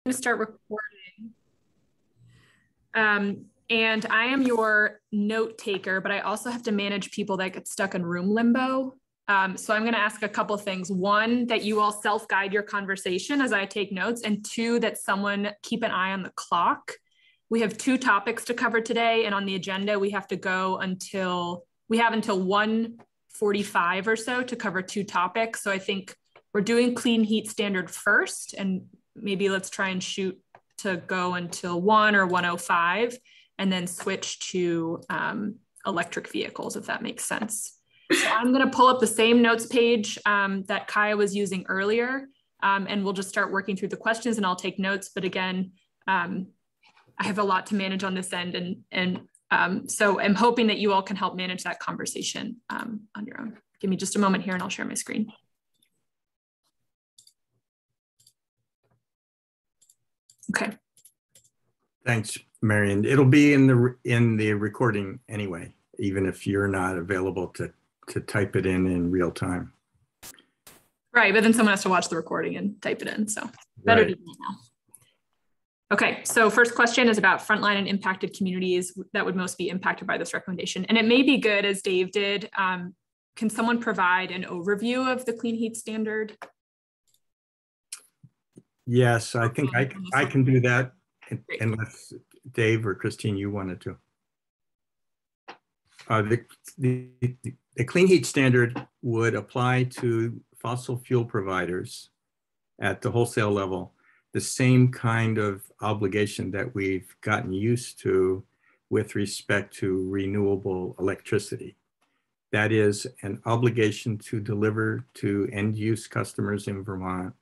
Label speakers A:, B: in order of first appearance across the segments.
A: to start recording. And I am your note taker, but I also have to manage people that get stuck in room limbo. So I'm going to ask a couple things. One, that you all self-guide your conversation as I take notes, and two, that someone keep an eye on the clock. We have 2 topics to cover today, and on the agenda, we have to go until 1:45 or so to cover 2 topics. So I think we're doing clean heat standard first, and maybe let's try and shoot to go until 1 or 1:05, and then switch to electric vehicles, if that makes sense. So I'm going to pull up the same notes page that Kaya was using earlier, and we'll just start working through the questions, and I'll take notes. But again, I have a lot to manage on this end, and so I'm hoping that you all can help manage that conversation on your own. Give me just a moment here, and I'll share my screen. Okay.
B: Thanks, Marion. It'll be in the recording anyway, even if you're not available to type it in real time.
A: Right, but then someone has to watch the recording and type it in, so better to do it now. Okay, so first question is about frontline and impacted communities that would most be impacted by this recommendation. And it may be good, as Dave did, can someone provide an overview of the clean heat standard?
B: Yes, I think I can do that, unless Dave or Christine, you wanted to. The clean heat standard would apply to fossil fuel providers at the wholesale level, the same kind of obligation that we've gotten used to with respect to renewable electricity. That is an obligation to deliver to end-use customers in Vermont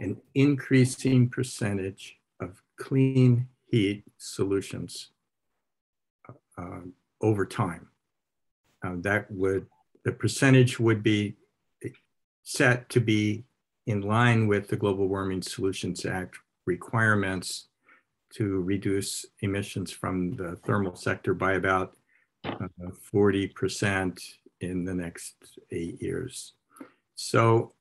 B: an increasing percentage of clean heat solutions over time. The percentage would be set to be in line with the Global Warming Solutions Act requirements to reduce emissions from the thermal sector by about 40% in the next 8 years. So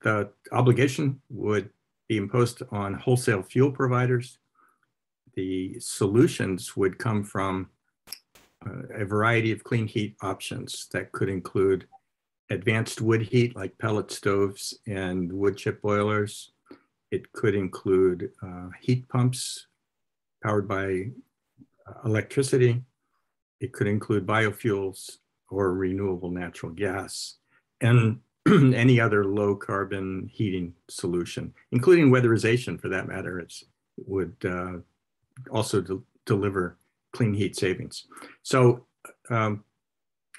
B: the obligation would be imposed on wholesale fuel providers. The solutions would come from a variety of clean heat options that could include advanced wood heat like pellet stoves and wood chip boilers. It could include heat pumps powered by electricity. It could include biofuels or renewable natural gas, and any other low carbon heating solution, including weatherization for that matter. It would also deliver clean heat savings. So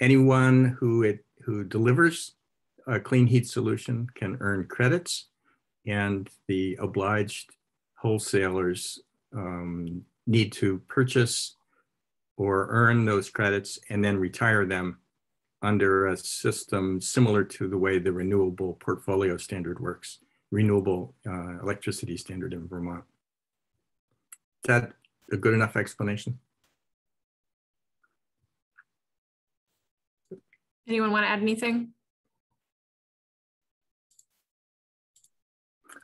B: anyone who delivers a clean heat solution can earn credits, and the obliged wholesalers need to purchase or earn those credits and then retire them under a system similar to the way the renewable portfolio standard works, renewable electricity standard in Vermont. Is that a good enough explanation?
A: Anyone want to add anything?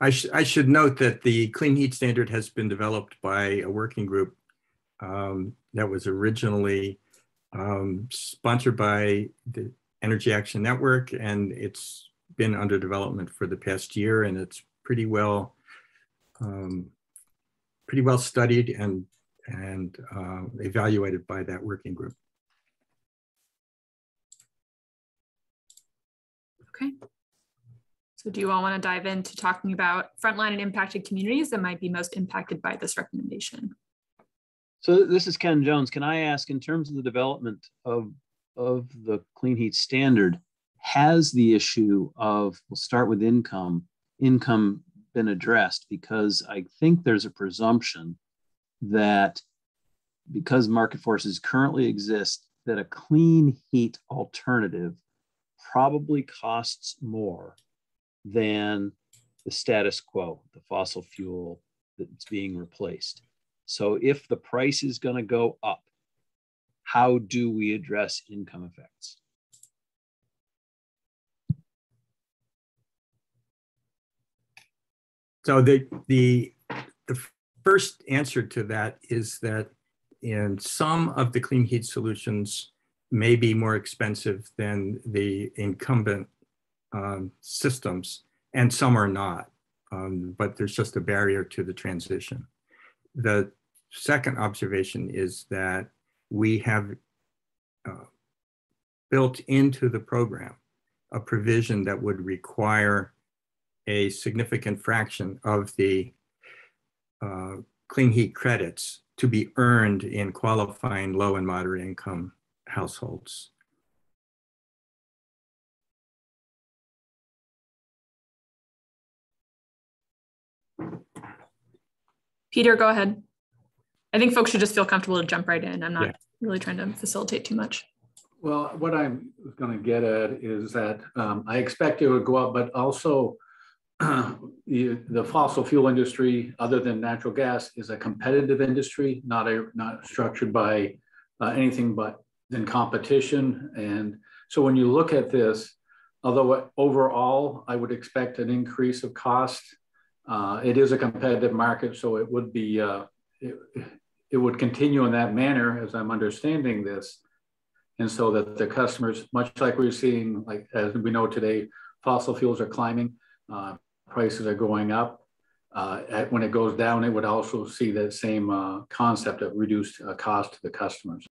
B: I should note that the clean heat standard has been developed by a working group that was originally sponsored by the Energy Action Network, and it's been under development for the past year, and it's pretty well studied and evaluated by that working group.
A: Okay. So do you all want to dive into talking about frontline and impacted communities that might be most impacted by this recommendation?
C: So this is Ken Jones. Can I ask, in terms of the development of the clean heat standard, has the issue of, we'll start with income been addressed? Because I think there's a presumption that because market forces currently exist, that a clean heat alternative probably costs more than the status quo, the fossil fuel that's being replaced. So if the price is going to go up, how do we address income effects?
B: So the first answer to that is that in some of the clean heat solutions may be more expensive than the incumbent systems, and some are not, but there's just a barrier to the transition. The second observation is that we have built into the program a provision that would require a significant fraction of the clean heat credits to be earned in qualifying low and moderate income households.
A: Peter, go ahead. I think folks should just feel comfortable to jump right in. I'm not really trying to facilitate too much.
D: Well, what I'm going to get at is that I expect it would go up, but also the fossil fuel industry, other than natural gas, is a competitive industry, not structured by anything but in competition. And so when you look at this, although overall I would expect an increase of cost, it is a competitive market, so it would be it would continue in that manner as I'm understanding this. And so that the customers, much like we're seeing, like as we know today, fossil fuels are climbing, prices are going up. When it goes down, it would also see that same concept of reduced cost to the customers.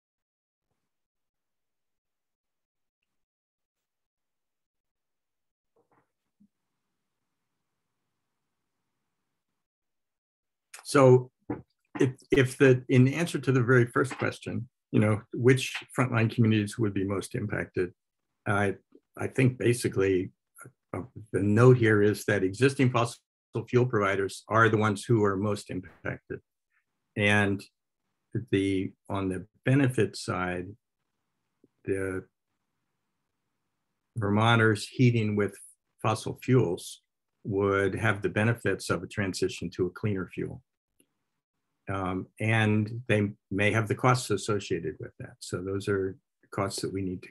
B: So in answer to the very first question, which frontline communities would be most impacted? I think basically the note here is that existing fossil fuel providers are the ones who are most impacted. And on the benefit side, the Vermonters heating with fossil fuels would have the benefits of a transition to a cleaner fuel. And they may have the costs associated with that. So those are costs that we need to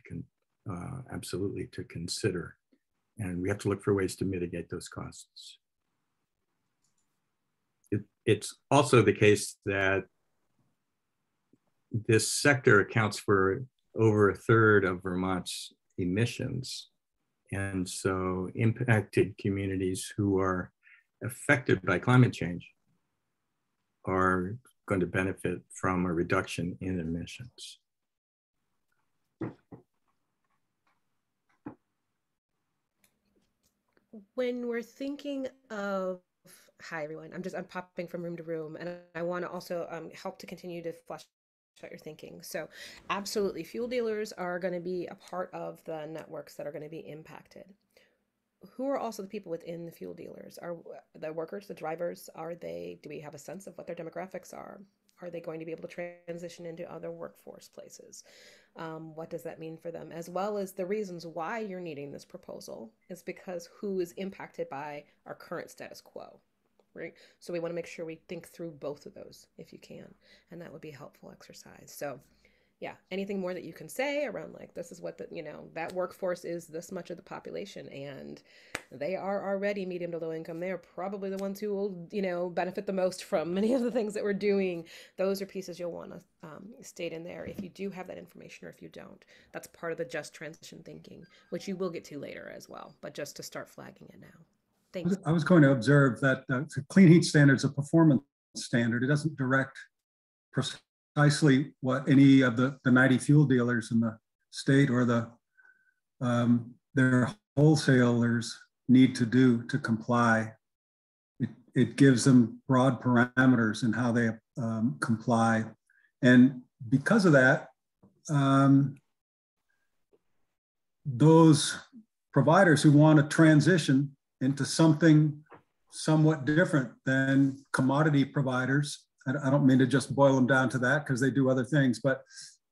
B: absolutely to consider. And we have to look for ways to mitigate those costs. It's also the case that this sector accounts for over a third of Vermont's emissions. And so impacted communities who are affected by climate change are going to benefit from a reduction in emissions.
E: When we're thinking of, hi everyone, I'm popping from room to room, and I want to also help to continue to flesh out your thinking. So absolutely, fuel dealers are going to be a part of the networks that are going to be impacted. Who are also the people within the fuel dealers? Are the workers, the drivers, do we have a sense of what their demographics are? Are they going to be able to transition into other workforce places? What does that mean for them? As well as the reasons why you're needing this proposal is because who is impacted by our current status quo, right? So we want to make sure we think through both of those if you can, and that would be a helpful exercise. So yeah, anything more that you can say around like, this is what that workforce is this much of the population, and they are already medium to low income. They are probably the ones who will, benefit the most from many of the things that we're doing. Those are pieces you'll want to state in there if you do have that information, or if you don't. That's part of the just transition thinking, which you will get to later as well, but just to start flagging it now. Thanks.
F: I was going to observe that the clean heat standard is a performance standard. It doesn't direct precisely what any of the 90 fuel dealers in the state or their wholesalers need to do to comply. It gives them broad parameters in how they comply. And because of that, those providers who want to transition into something somewhat different than commodity providers, I don't mean to just boil them down to that because they do other things, but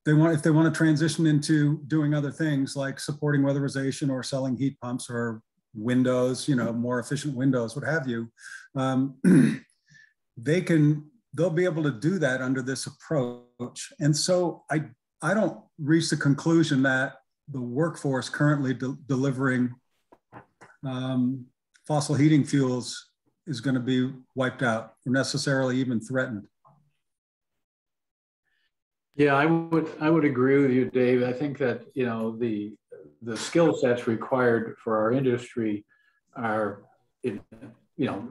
F: if they want to transition into doing other things like supporting weatherization or selling heat pumps or windows, more efficient windows, what have you, they'll be able to do that under this approach. And so I don't reach the conclusion that the workforce currently delivering fossil heating fuels is going to be wiped out or necessarily even threatened.
D: Yeah, I would agree with you, Dave. I think that, you know, the skill sets required for our industry are, you know,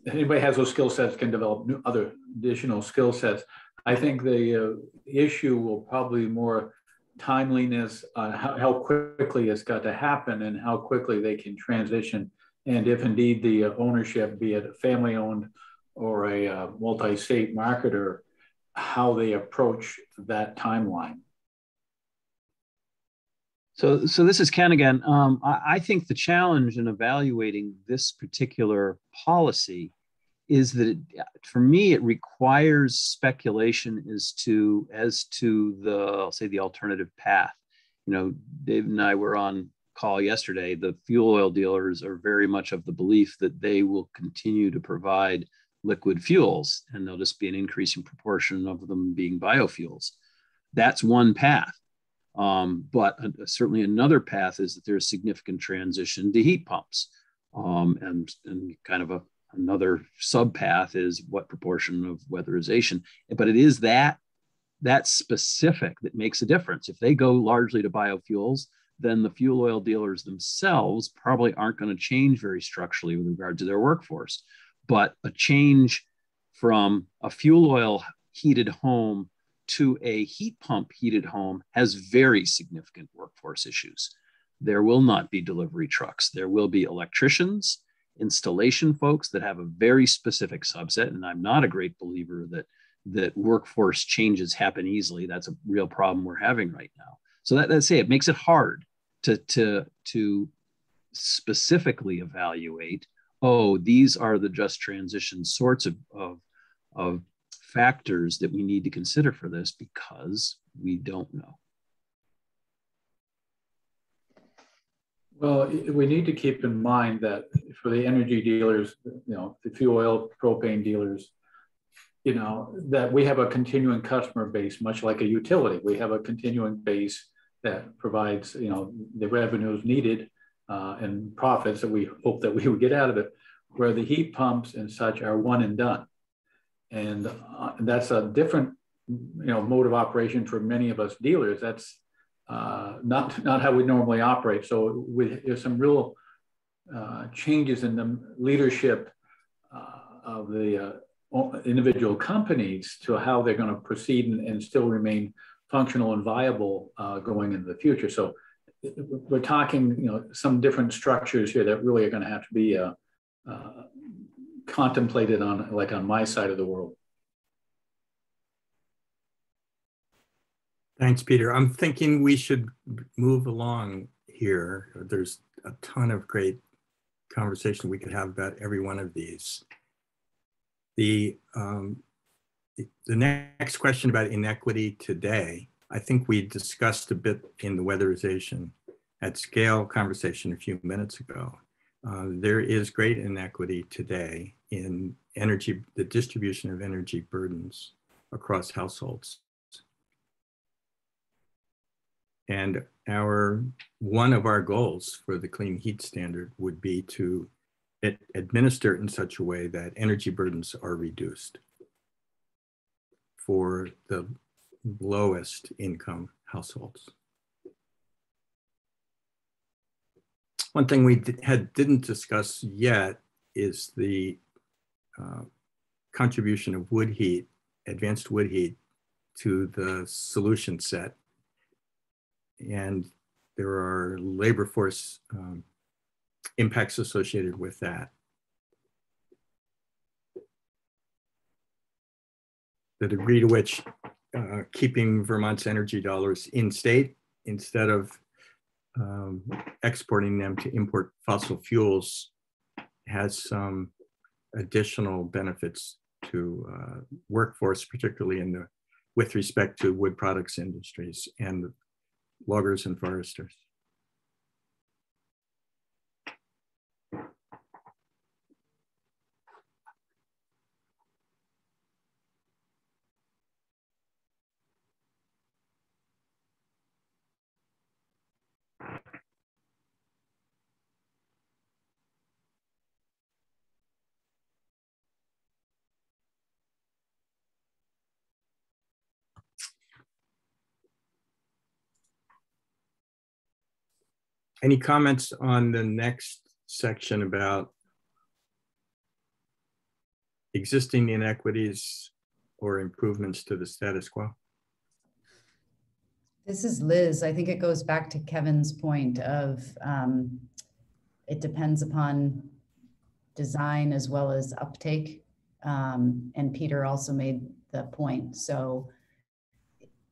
D: anybody has those skill sets can develop new other additional skill sets. I think the issue will probably be more timeliness on how quickly it's got to happen and how quickly they can transition. And if indeed the ownership, be it a family-owned or a multi-state marketer, how they approach that timeline.
C: So this is Ken again. I think the challenge in evaluating this particular policy is that for me, it requires speculation as to the, I'll say, the alternative path. You know, Dave and I were on call yesterday. The fuel oil dealers are very much of the belief that they will continue to provide liquid fuels, and there'll just be an increasing proportion of them being biofuels. That's one path. But certainly another path is that there's significant transition to heat pumps. And kind of another sub path is what proportion of weatherization. But it is that specific that makes a difference. If they go largely to biofuels, then the fuel oil dealers themselves probably aren't going to change very structurally with regard to their workforce. But a change from a fuel oil heated home to a heat pump heated home has very significant workforce issues. There will not be delivery trucks. There will be electricians, installation folks that have a very specific subset. And I'm not a great believer that workforce changes happen easily. That's a real problem we're having right now. So that's it. It makes it hard to specifically evaluate, oh, these are the just transition sorts of factors that we need to consider for this, because we don't know.
D: Well, we need to keep in mind that for the energy dealers, you know, the fuel oil, propane dealers, you know, that we have a continuing customer base, much like a utility. We have a continuing base that provides, you know, the revenues needed and profits that we hope that we would get out of it, where the heat pumps and such are one and done. And that's a different, you know, mode of operation for many of us dealers. That's not how we normally operate. So there's some real changes in the leadership of the individual companies to how they're going to proceed and still remain functional and viable going into the future. So we're talking, you know, some different structures here that really are going to have to be contemplated on, like on my side of the world.
B: Thanks, Peter. I'm thinking we should move along here. There's a ton of great conversation we could have about every one of these. The next question about inequity today, I think we discussed a bit in the weatherization at scale conversation a few minutes ago. There is great inequity today in energy, the distribution of energy burdens across households. And one of our goals for the clean heat standard would be to administer it in such a way that energy burdens are reduced for the lowest income households. One thing we didn't discuss yet is the contribution of wood heat, advanced wood heat, to the solution set. And there are labor force impacts associated with that. The degree to which keeping Vermont's energy dollars in state instead of exporting them to import fossil fuels has some additional benefits to workforce, particularly with respect to wood products industries and loggers and foresters. Any comments on the next section about existing inequities or improvements to the status quo?
G: This is Liz. I think it goes back to Kevin's point of it depends upon design as well as uptake. And Peter also made the point. So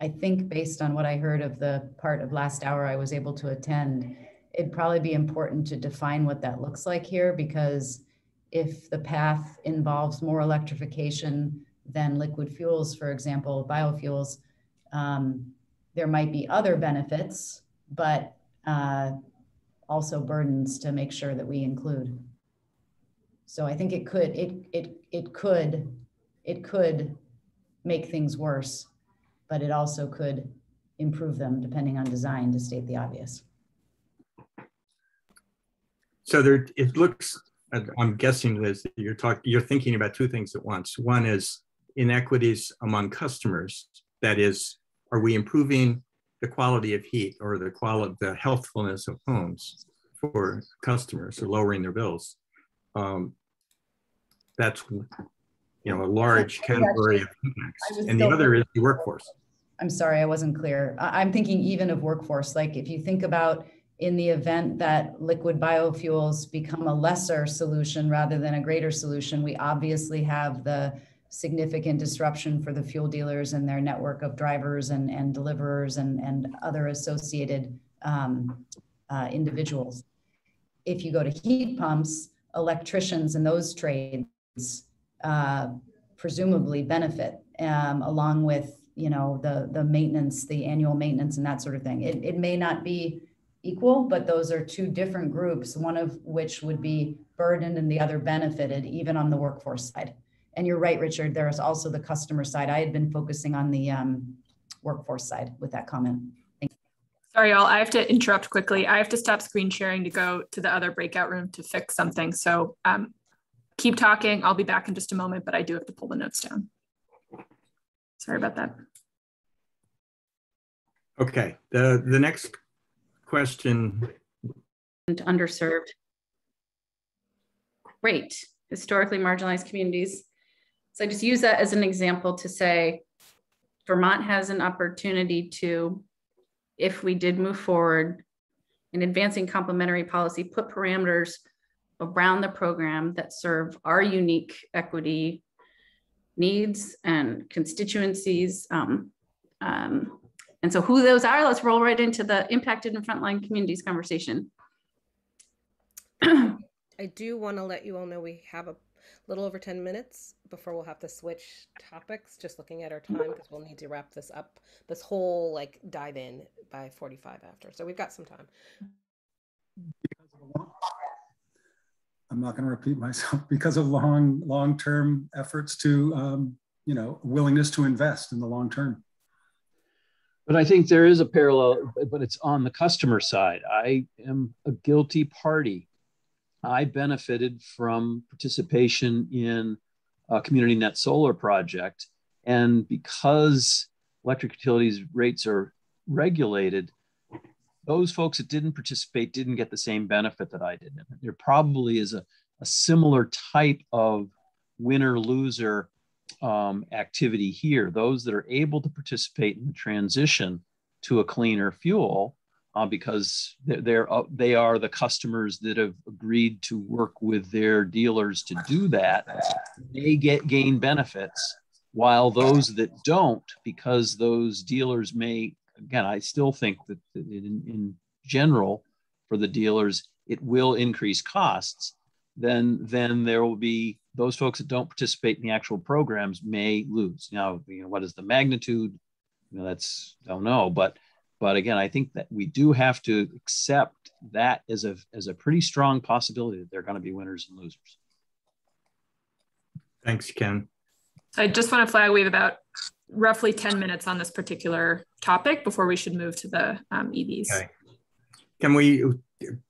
G: I think based on what I heard of the part of last hour I was able to attend, it'd probably be important to define what that looks like here, because if the path involves more electrification than liquid fuels, for example, biofuels, there might be other benefits, but also burdens to make sure that we include. So I think it could make things worse, but it also could improve them depending on design, to state the obvious.
B: So there, it looks, I'm guessing, Liz, that you're thinking about two things at once. One is inequities among customers. That is, are we improving the quality of heat or the healthfulness of homes for customers, or lowering their bills? That's, a large category of impacts. And the other is the workforce.
G: I'm sorry, I wasn't clear. I'm thinking even of workforce. Like if you think about in the event that liquid biofuels become a lesser solution rather than a greater solution, we obviously have the significant disruption for the fuel dealers and their network of drivers and deliverers and other associated individuals. If you go to heat pumps, electricians and those trades presumably benefit along with the maintenance, the annual maintenance and that sort of thing. It may not be equal, but those are two different groups, one of which would be burdened and the other benefited, even on the workforce side. And you're right, Richard, there is also the customer side. I had been focusing on the workforce side with that comment. Thank you.
A: Sorry, y'all, I have to interrupt quickly. I have to stop screen sharing to go to the other breakout room to fix something. So keep talking. I'll be back in just a moment, but I do have to pull the notes down. Sorry about that.
B: Okay, the next question.
H: Underserved. Great. Historically marginalized communities. So I just use that as an example to say Vermont has an opportunity to, if we did move forward in advancing complementary policy, put parameters around the program that serve our unique equity needs and constituencies. And so who those are, let's roll right into the impacted and frontline communities conversation.
E: I do want to let you all know we have a little over 10 minutes before we'll have to switch topics, just looking at our time, because we'll need to wrap this up, this whole dive in by 45 after. So we've got some time.
F: I'm not going to repeat myself, because of long-term efforts to, willingness to invest in the long term.
C: But I think there is a parallel, but it's on the customer side. I am a guilty party. I benefited from participation in a community net solar project. And because electric utilities rates are regulated, those folks that didn't participate didn't get the same benefit that I did. There probably is a similar type of winner-loser activity here. Those that are able to participate in the transition to a cleaner fuel, because they are the customers that have agreed to work with their dealers to do that, they gain benefits, while those that don't, because those dealers may, again, I still think that in general, for the dealers, it will increase costs. Then there will be those folks that don't participate in the actual programs may lose. Now, what is the magnitude? That's, don't know. But again, I think that we do have to accept that as a pretty strong possibility that they're going to be winners and losers.
B: Thanks, Ken.
A: I just want to flag we have about roughly 10 minutes on this particular topic before we should move to the EVs. Okay.
B: Do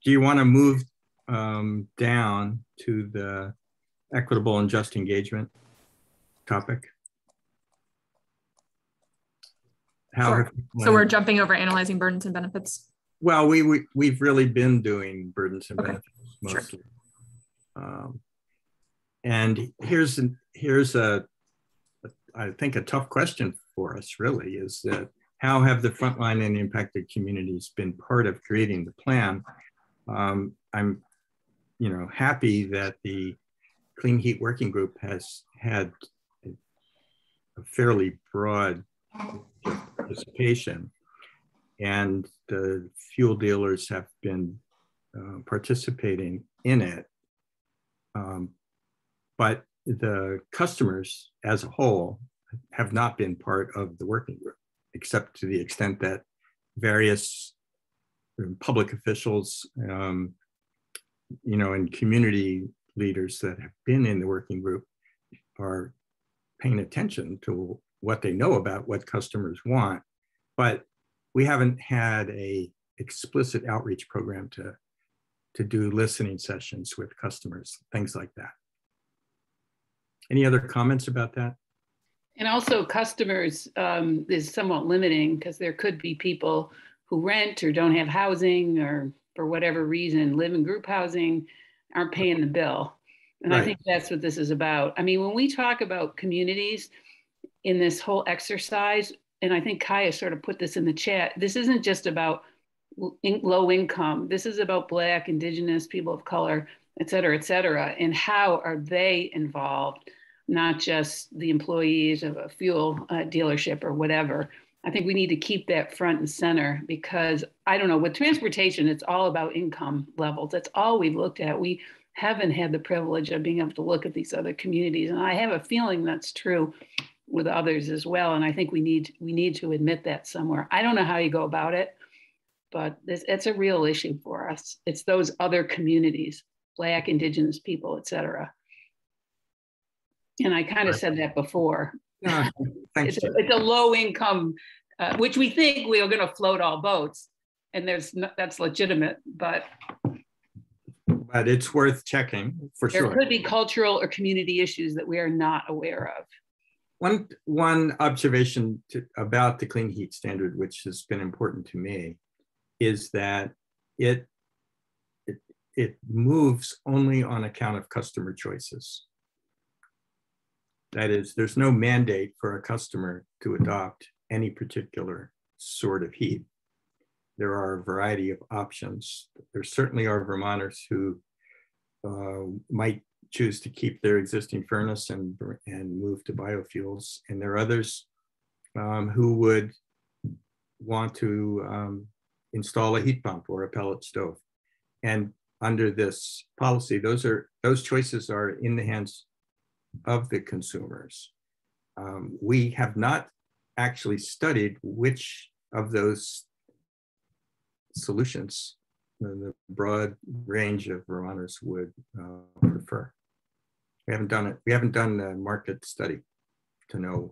B: you want to move down to the equitable and just engagement topic?
A: Sure. So we're jumping over analyzing burdens and benefits.
B: Well, we've really been doing burdens and
A: Okay.
B: benefits mostly.
A: Sure.
B: And here's I think a tough question for us really is that how have the frontline and impacted communities been part of creating the plan? I'm, happy that the Clean Heat Working Group has had a fairly broad participation, and the fuel dealers have been participating in it. But the customers as a whole have not been part of the working group, except to the extent that various public officials, and community leaders that have been in the working group are paying attention to what they know about what customers want. But we haven't had a explicit outreach program to do listening sessions with customers, things like that. Any other comments about that?
I: And also customers is somewhat limiting because there could be people who rent or don't have housing or for whatever reason live in group housing, aren't paying the bill. And right. I think that's what this is about. I mean, when we talk about communities in this whole exercise, and I think Kaya sort of put this in the chat, this isn't just about low income. This is about Black, Indigenous, people of color, et cetera, and how are they involved, not just the employees of a fuel dealership or whatever. I think we need to keep that front and center because I don't know, with transportation, it's all about income levels. That's all we've looked at. We haven't had the privilege of being able to look at these other communities. And I have a feeling that's true with others as well. And I think we need to admit that somewhere. I don't know how you go about it, but it's a real issue for us. It's those other communities, Black, Indigenous people, et cetera. And I kind of said that before. It's a low income, which we think we are going to float all boats, and that's legitimate, but
B: it's worth checking for sure.
I: There could be cultural or community issues that we are not aware of.
B: One observation about the Clean Heat Standard, which has been important to me, is that it moves only on account of customer choices. That is, there's no mandate for a customer to adopt any particular sort of heat. There are a variety of options. There certainly are Vermonters who might choose to keep their existing furnace and move to biofuels. And there are others who would want to install a heat pump or a pellet stove. And under this policy, those choices are in the hands of the consumers. We have not actually studied which of those solutions the broad range of Vermonters would prefer. We haven't done it. We haven't done a market study to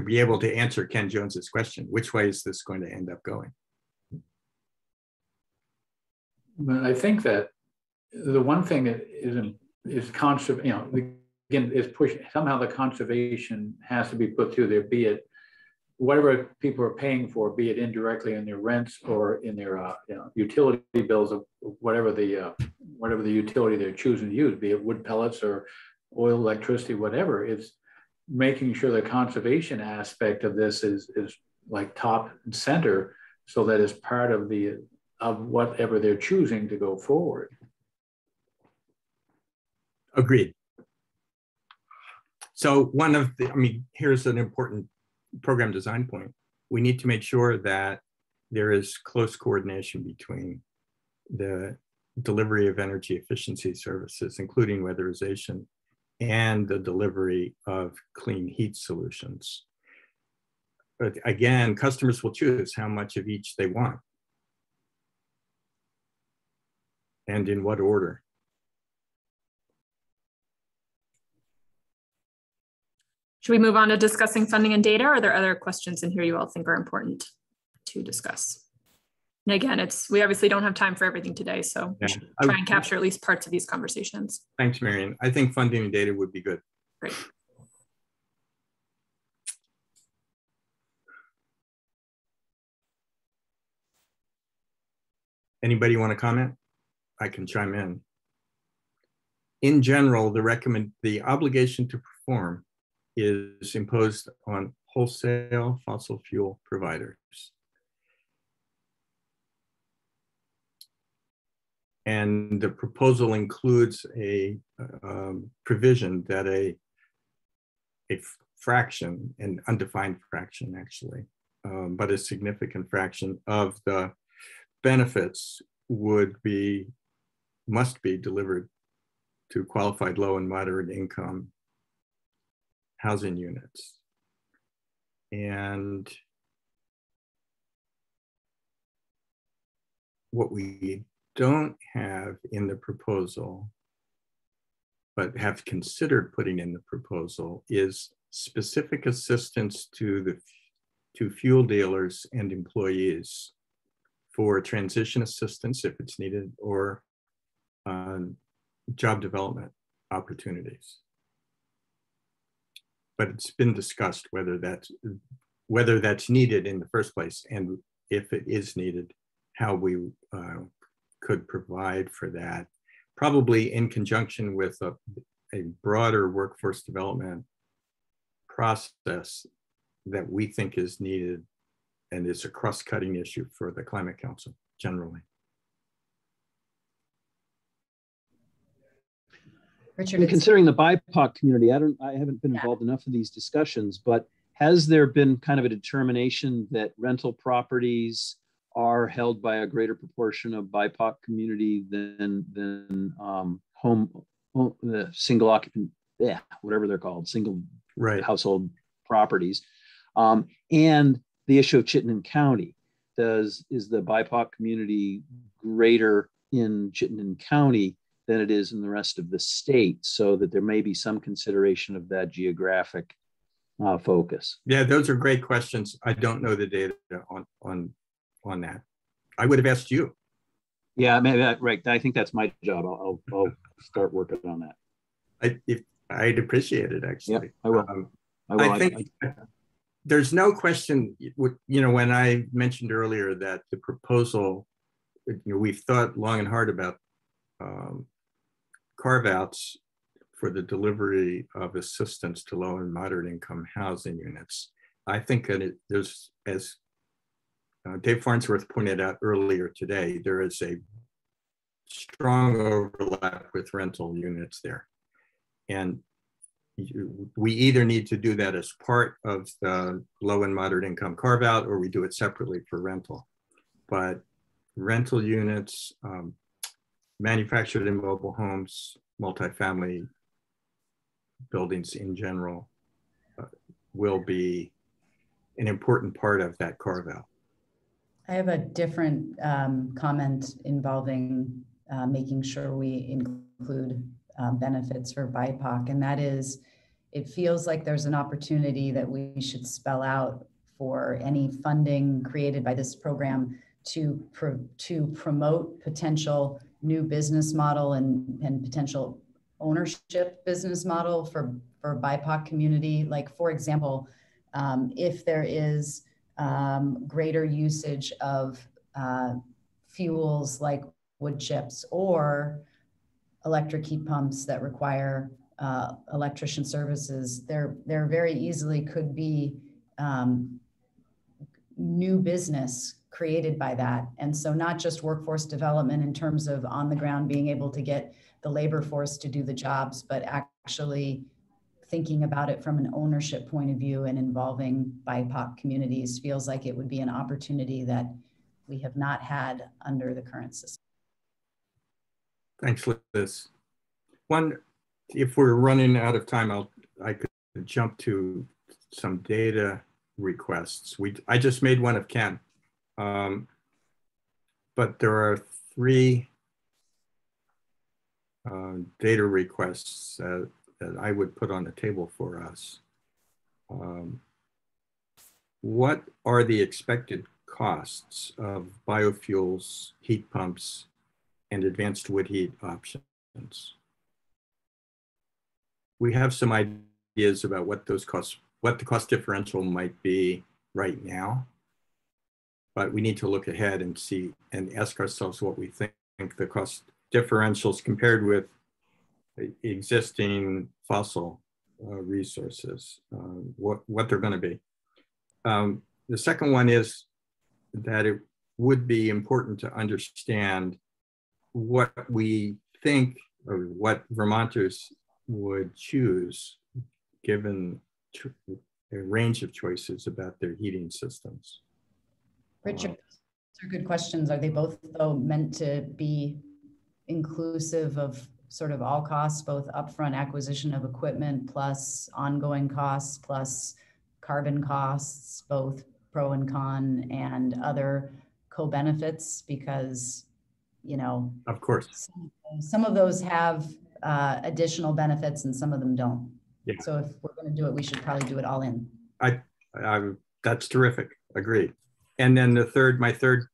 B: be able to answer Ken Jones's question, which way is this going to end up going?
D: But I think that the one thing that is constant, again, is pushing, somehow the conservation has to be put through there, be it whatever people are paying for, be it indirectly in their rents or in their utility bills of whatever the utility they're choosing to use, be it wood pellets or oil, electricity, whatever. It's making sure the conservation aspect of this is like top and center, so that it's part of whatever they're choosing to go forward.
B: Agreed. So here's an important program design point. We need to make sure that there is close coordination between the delivery of energy efficiency services, including weatherization, and the delivery of clean heat solutions. But again, customers will choose how much of each they want and in what order.
A: Should we move on to discussing funding and data? Or are there other questions in here you all think are important to discuss? And again, we obviously don't have time for everything today, so we should try and capture at least parts of these conversations.
B: Thanks, Marion. I think funding and data would be good.
A: Great.
B: Anybody want to comment? I can chime in. In general, the obligation to perform is imposed on wholesale fossil fuel providers. And the proposal includes a provision that a fraction, an undefined fraction actually, but a significant fraction of the benefits must be delivered to qualified low and moderate income housing units. And what we don't have in the proposal, but have considered putting in the proposal, is specific assistance to fuel dealers and employees for transition assistance if it's needed, or job development opportunities. But it's been discussed whether that's needed in the first place, and if it is needed, how we could provide for that, probably in conjunction with a broader workforce development process that we think is needed, and is a cross-cutting issue for the Climate Council generally.
C: Richard, considering the BIPOC community, I haven't been involved enough in these discussions, but has there been kind of a determination that rental properties are held by a greater proportion of BIPOC community than single occupant, whatever they're called, single household properties? And the issue of Chittenden County, is the BIPOC community greater in Chittenden County than it is in the rest of the state, so that there may be some consideration of that geographic focus? Yeah,
B: those are great questions. I don't know the data on that. I would have asked you.
C: Yeah, maybe right. I think that's my job. I'll start working on that.
B: I'd appreciate it, actually.
C: Yeah, I will.
B: I think there's no question. When I mentioned earlier that the proposal, we've thought long and hard about carve-outs for the delivery of assistance to low and moderate income housing units. I think that there's, as Dave Farnsworth pointed out earlier today, there is a strong overlap with rental units there. And we either need to do that as part of the low and moderate income carve-out, or we do it separately for rental. But rental units, manufactured and mobile homes, multifamily buildings in general will be an important part of that carve-out.
G: I have a different comment involving making sure we include benefits for BIPOC, and that is, it feels like there's an opportunity that we should spell out for any funding created by this program to promote potential new business model and potential ownership business model for BIPOC community. Like, for example, if there is greater usage of fuels like wood chips or electric heat pumps that require electrician services, there very easily could be new business created by that. And so not just workforce development in terms of on the ground being able to get the labor force to do the jobs, but actually thinking about it from an ownership point of view and involving BIPOC communities feels like it would be an opportunity that we have not had under the current system.
B: Thanks, Liz. If we're running out of time, I could jump to some data requests. I just made one of Ken, but there are 3 data requests that I would put on the table for us. What are the expected costs of biofuels, heat pumps, and advanced wood heat options? We have some ideas about what those costs, what the cost differential might be right now. but we need to look ahead and see and ask ourselves what we think the cost differentials compared with existing fossil resources, what they're going to be. The second one is that it would be important to understand what we think or what Vermonters would choose given a range of choices about their heating systems.
G: Richard, those are good questions. Are they both, though, meant to be inclusive of sort of all costs, both upfront acquisition of equipment plus ongoing costs plus carbon costs, both pro and con, and other co-benefits? Because, you know,
B: of course,
G: some of those have additional benefits and some of them don't.
B: Yeah.
G: So if we're going to do it, we should probably do it all in.
B: That's terrific. Agreed. And then my third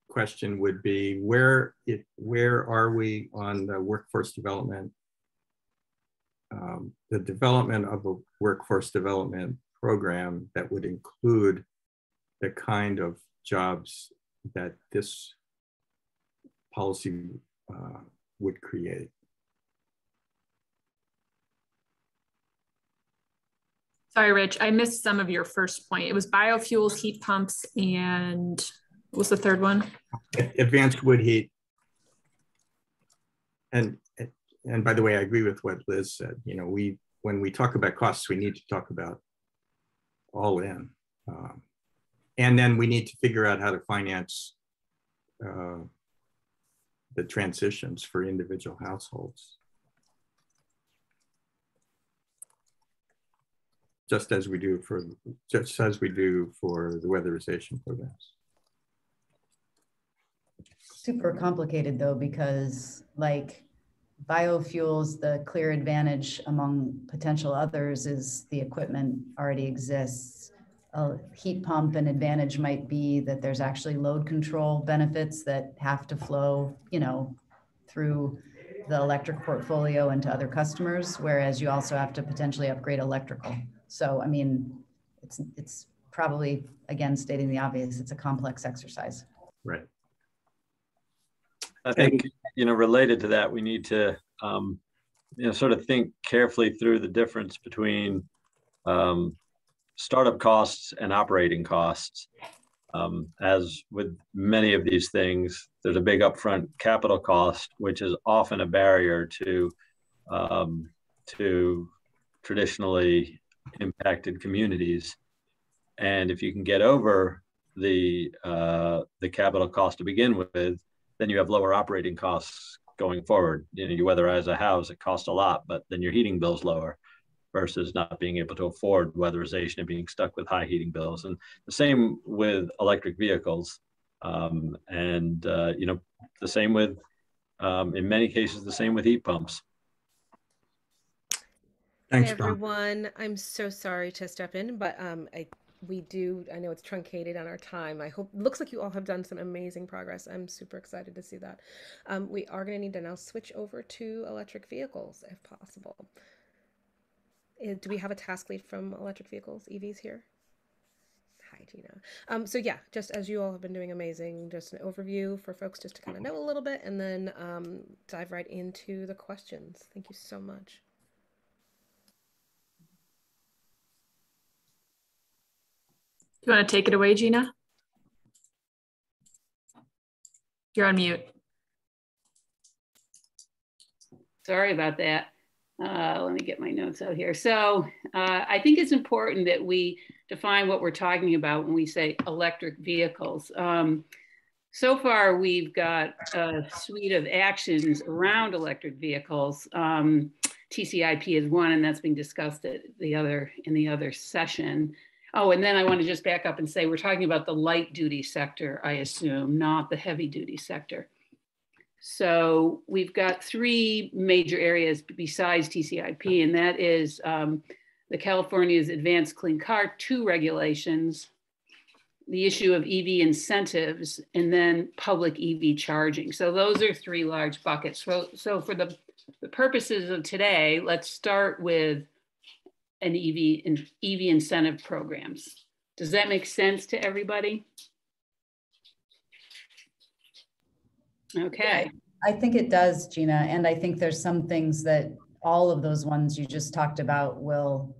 B: question would be where are we on the workforce development, the development of a workforce development program that would include the kind of jobs that this policy would create.
A: Sorry, Rich, I missed some of your first point. It was biofuels, heat pumps, and what was the third one?
B: Advanced wood heat. And by the way, I agree with what Liz said. You know, when we talk about costs, we need to talk about all in. And then we need to figure out how to finance the transitions for individual households. Just as we do for the weatherization programs.
G: Super complicated though, because like biofuels, the clear advantage among potential others is the equipment already exists. A heat pump, an advantage might be that there's actually load control benefits that have to flow, you know, through the electric portfolio and to other customers, whereas you also have to potentially upgrade electrical. So, I mean, it's probably, again, stating the obvious, it's a complex exercise.
B: Right.
J: I think, you know, related to that, we need to, you know, sort of think carefully through the difference between startup costs and operating costs. As with many of these things, there's a big upfront capital cost, which is often a barrier to traditionally impacted communities. And if you can get over the capital cost to begin with, then you have lower operating costs going forward. You know, you weatherize a house, it costs a lot, but then your heating bill's lower versus not being able to afford weatherization and being stuck with high heating bills. And the same with electric vehicles. You know, the same with, in many cases, the same with heat pumps.
B: Thanks,
E: Hey everyone. I'm so sorry to step in, but I know it's truncated on our time. Looks like you all have done some amazing progress. I'm super excited to see that. We are going to need to now switch over to electric vehicles if possible. Do we have a task lead from electric vehicles, EVs here? Hi, Gina. So yeah, just as you all have been doing amazing, just an overview for folks just to kind of know a little bit and then dive right into the questions. Thank you so much.
A: Do you want to take it away, Gina? You're on mute.
I: Sorry about that. Let me get my notes out here. So I think it's important that we define what we're talking about when we say electric vehicles. So far, we've got a suite of actions around electric vehicles. TCIP is one, and that's being discussed in the other session. Oh, and then I want to just back up and say we're talking about the light duty sector, I assume, not the heavy duty sector. So we've got three major areas besides TCIP, and that is the California's Advanced Clean Car 2 regulations, the issue of EV incentives, and then public EV charging. So those are three large buckets. So for the purposes of today, let's start with an EV incentive programs. Does that make sense to everybody? Okay.
G: I think it does, Gina. And I think there's some things that all of those ones you just talked about will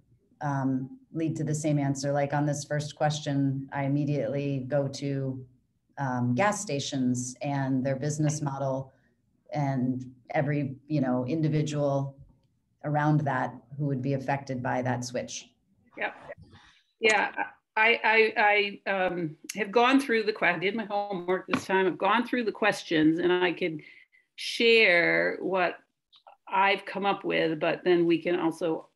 G: lead to the same answer. Like on this first question, I immediately go to gas stations and their business model and every, individual around that who would be affected by that switch.
I: Yep. Yeah. I have gone through I did my homework this time. I've gone through the questions and I could share what I've come up with, but then we can also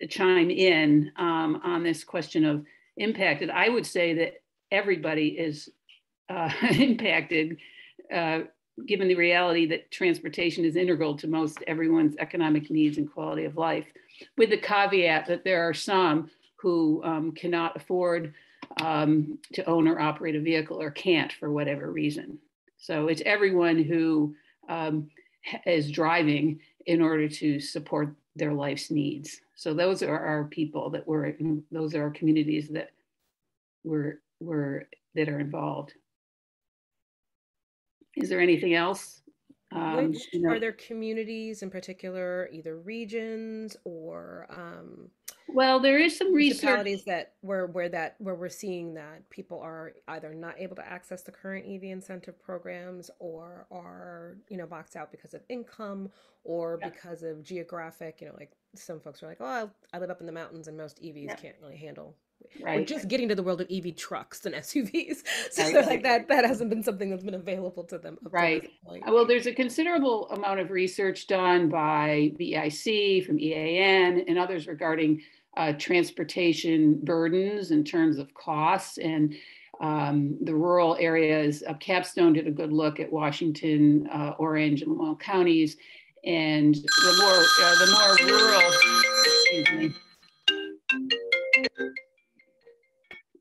I: chime in on this question of impacted. I would say that everybody is impacted, given the reality that transportation is integral to most everyone's economic needs and quality of life, with the caveat that there are some who cannot afford to own or operate a vehicle or can't for whatever reason. So it's everyone who is driving in order to support their life's needs. So those are our people those are our communities that that are involved. Is there anything else?
E: Are there communities in particular, either regions or
I: well, there is some
E: municipalities that where we're seeing that people are either not able to access the current EV incentive programs or are boxed out because of income or because of geographic, like some folks are like, oh, I live up in the mountains and most EVs can't really handle.
I: Right.
E: We're just getting to the world of EV trucks and SUVs. So they're like that hasn't been something that's been available to them.
I: Right. Well, there's a considerable amount of research done by BIC, from EAN, and others regarding transportation burdens in terms of costs. And the rural areas of Capstone did a good look at Washington, Orange, and Lamoille counties. And the more rural, excuse me,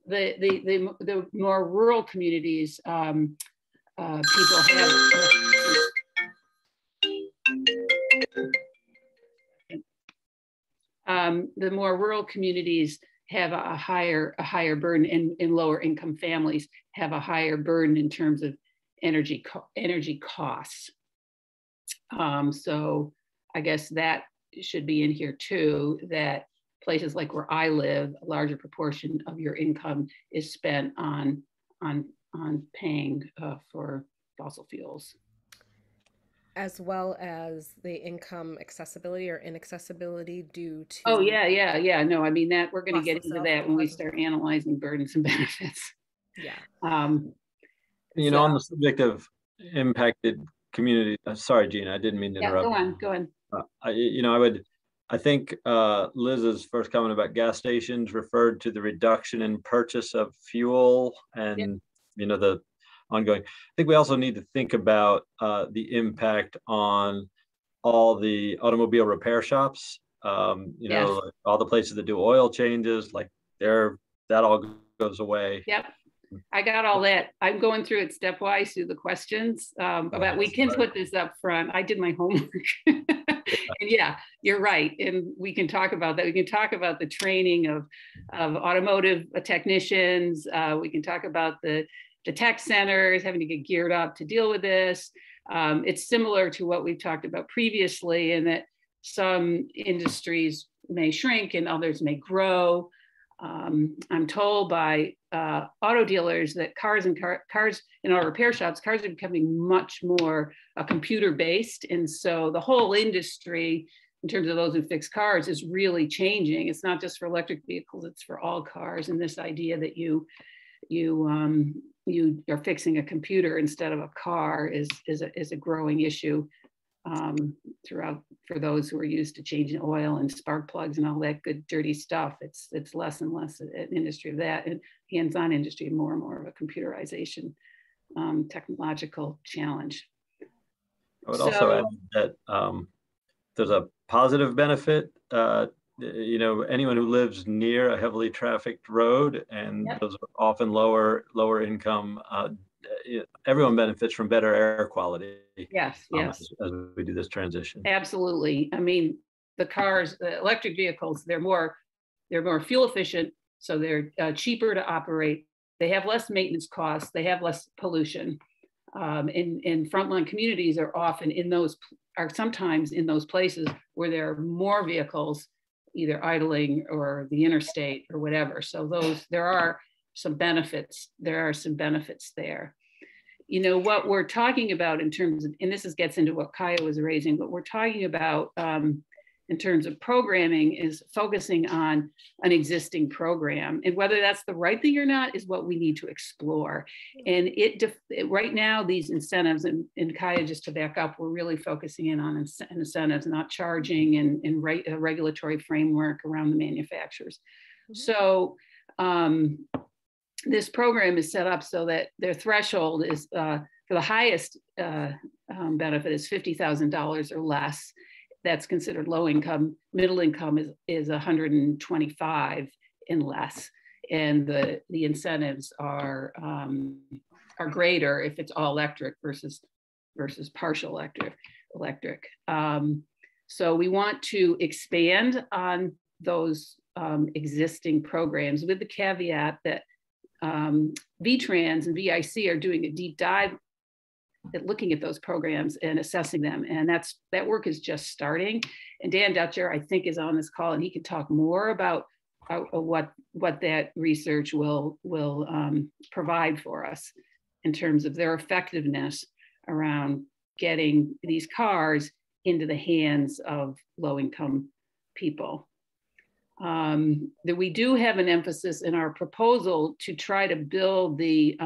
I: the more rural communities, people have. The more rural communities have a higher burden, and lower income families have a higher burden in terms of energy costs. So I guess that should be in here too, that places like where I live, a larger proportion of your income is spent on paying for fossil fuels.
E: As well as the income accessibility or inaccessibility due to.
I: Oh yeah. No, I mean that we're going to get into that when we start analyzing burdens and benefits.
E: Yeah.
J: On the subject of impacted communities. Sorry, Gina, I didn't mean to interrupt.
I: Go on.
J: I think Liz's first comment about gas stations referred to the reduction in purchase of fuel and, the ongoing. I think we also need to think about the impact on all the automobile repair shops, like all the places that do oil changes, like that all goes away.
I: Yep. I got all that. I'm going through it stepwise through the questions. But we can put this up front. I did my homework. And yeah, you're right. And we can talk about that. We can talk about the training of automotive technicians. We can talk about the tech centers having to get geared up to deal with this. It's similar to what we've talked about previously, in that some industries may shrink and others may grow. I'm told by auto dealers that cars in our repair shops, cars are becoming much more computer-based. And so the whole industry, in terms of those who fix cars, is really changing. It's not just for electric vehicles, it's for all cars. And this idea that you are fixing a computer instead of a car is a growing issue throughout, for those who are used to changing oil and spark plugs and all that good dirty stuff. It's less and less an industry of that, and hands-on industry, more and more of a computerization technological challenge.
J: I would also add that there's a positive benefit. Anyone who lives near a heavily trafficked road, and those are often lower income, everyone benefits from better air quality.
I: Yes.
J: As we do this transition.
I: Absolutely. I mean, the electric vehicles, they're more fuel efficient, so they're cheaper to operate. They have less maintenance costs. They have less pollution. And frontline communities are often sometimes in those places where there are more vehicles either idling or the interstate or whatever. So there are some benefits. There are some benefits there. You know, what we're talking about in terms of, and gets into what Kaya was raising, but we're talking about in terms of programming is focusing on an existing program, and whether that's the right thing or not is what we need to explore. And right now, these incentives, and Kaya, just to back up, we're really focusing in on incentives, not charging, and a regulatory framework around the manufacturers. So this program is set up so that their threshold is for the highest benefit is $50,000 or less. That's considered low income. Middle income is 125 and less, and the incentives are greater if it's all electric versus partial electric. So we want to expand on those existing programs with the caveat that VTrans and VIC are doing a deep dive at looking at those programs and assessing them. And that work is just starting. And Dan Dutcher, I think, is on this call, and he can talk more about what that research will provide for us in terms of their effectiveness around getting these cars into the hands of low-income people. That we do have an emphasis in our proposal to try to build the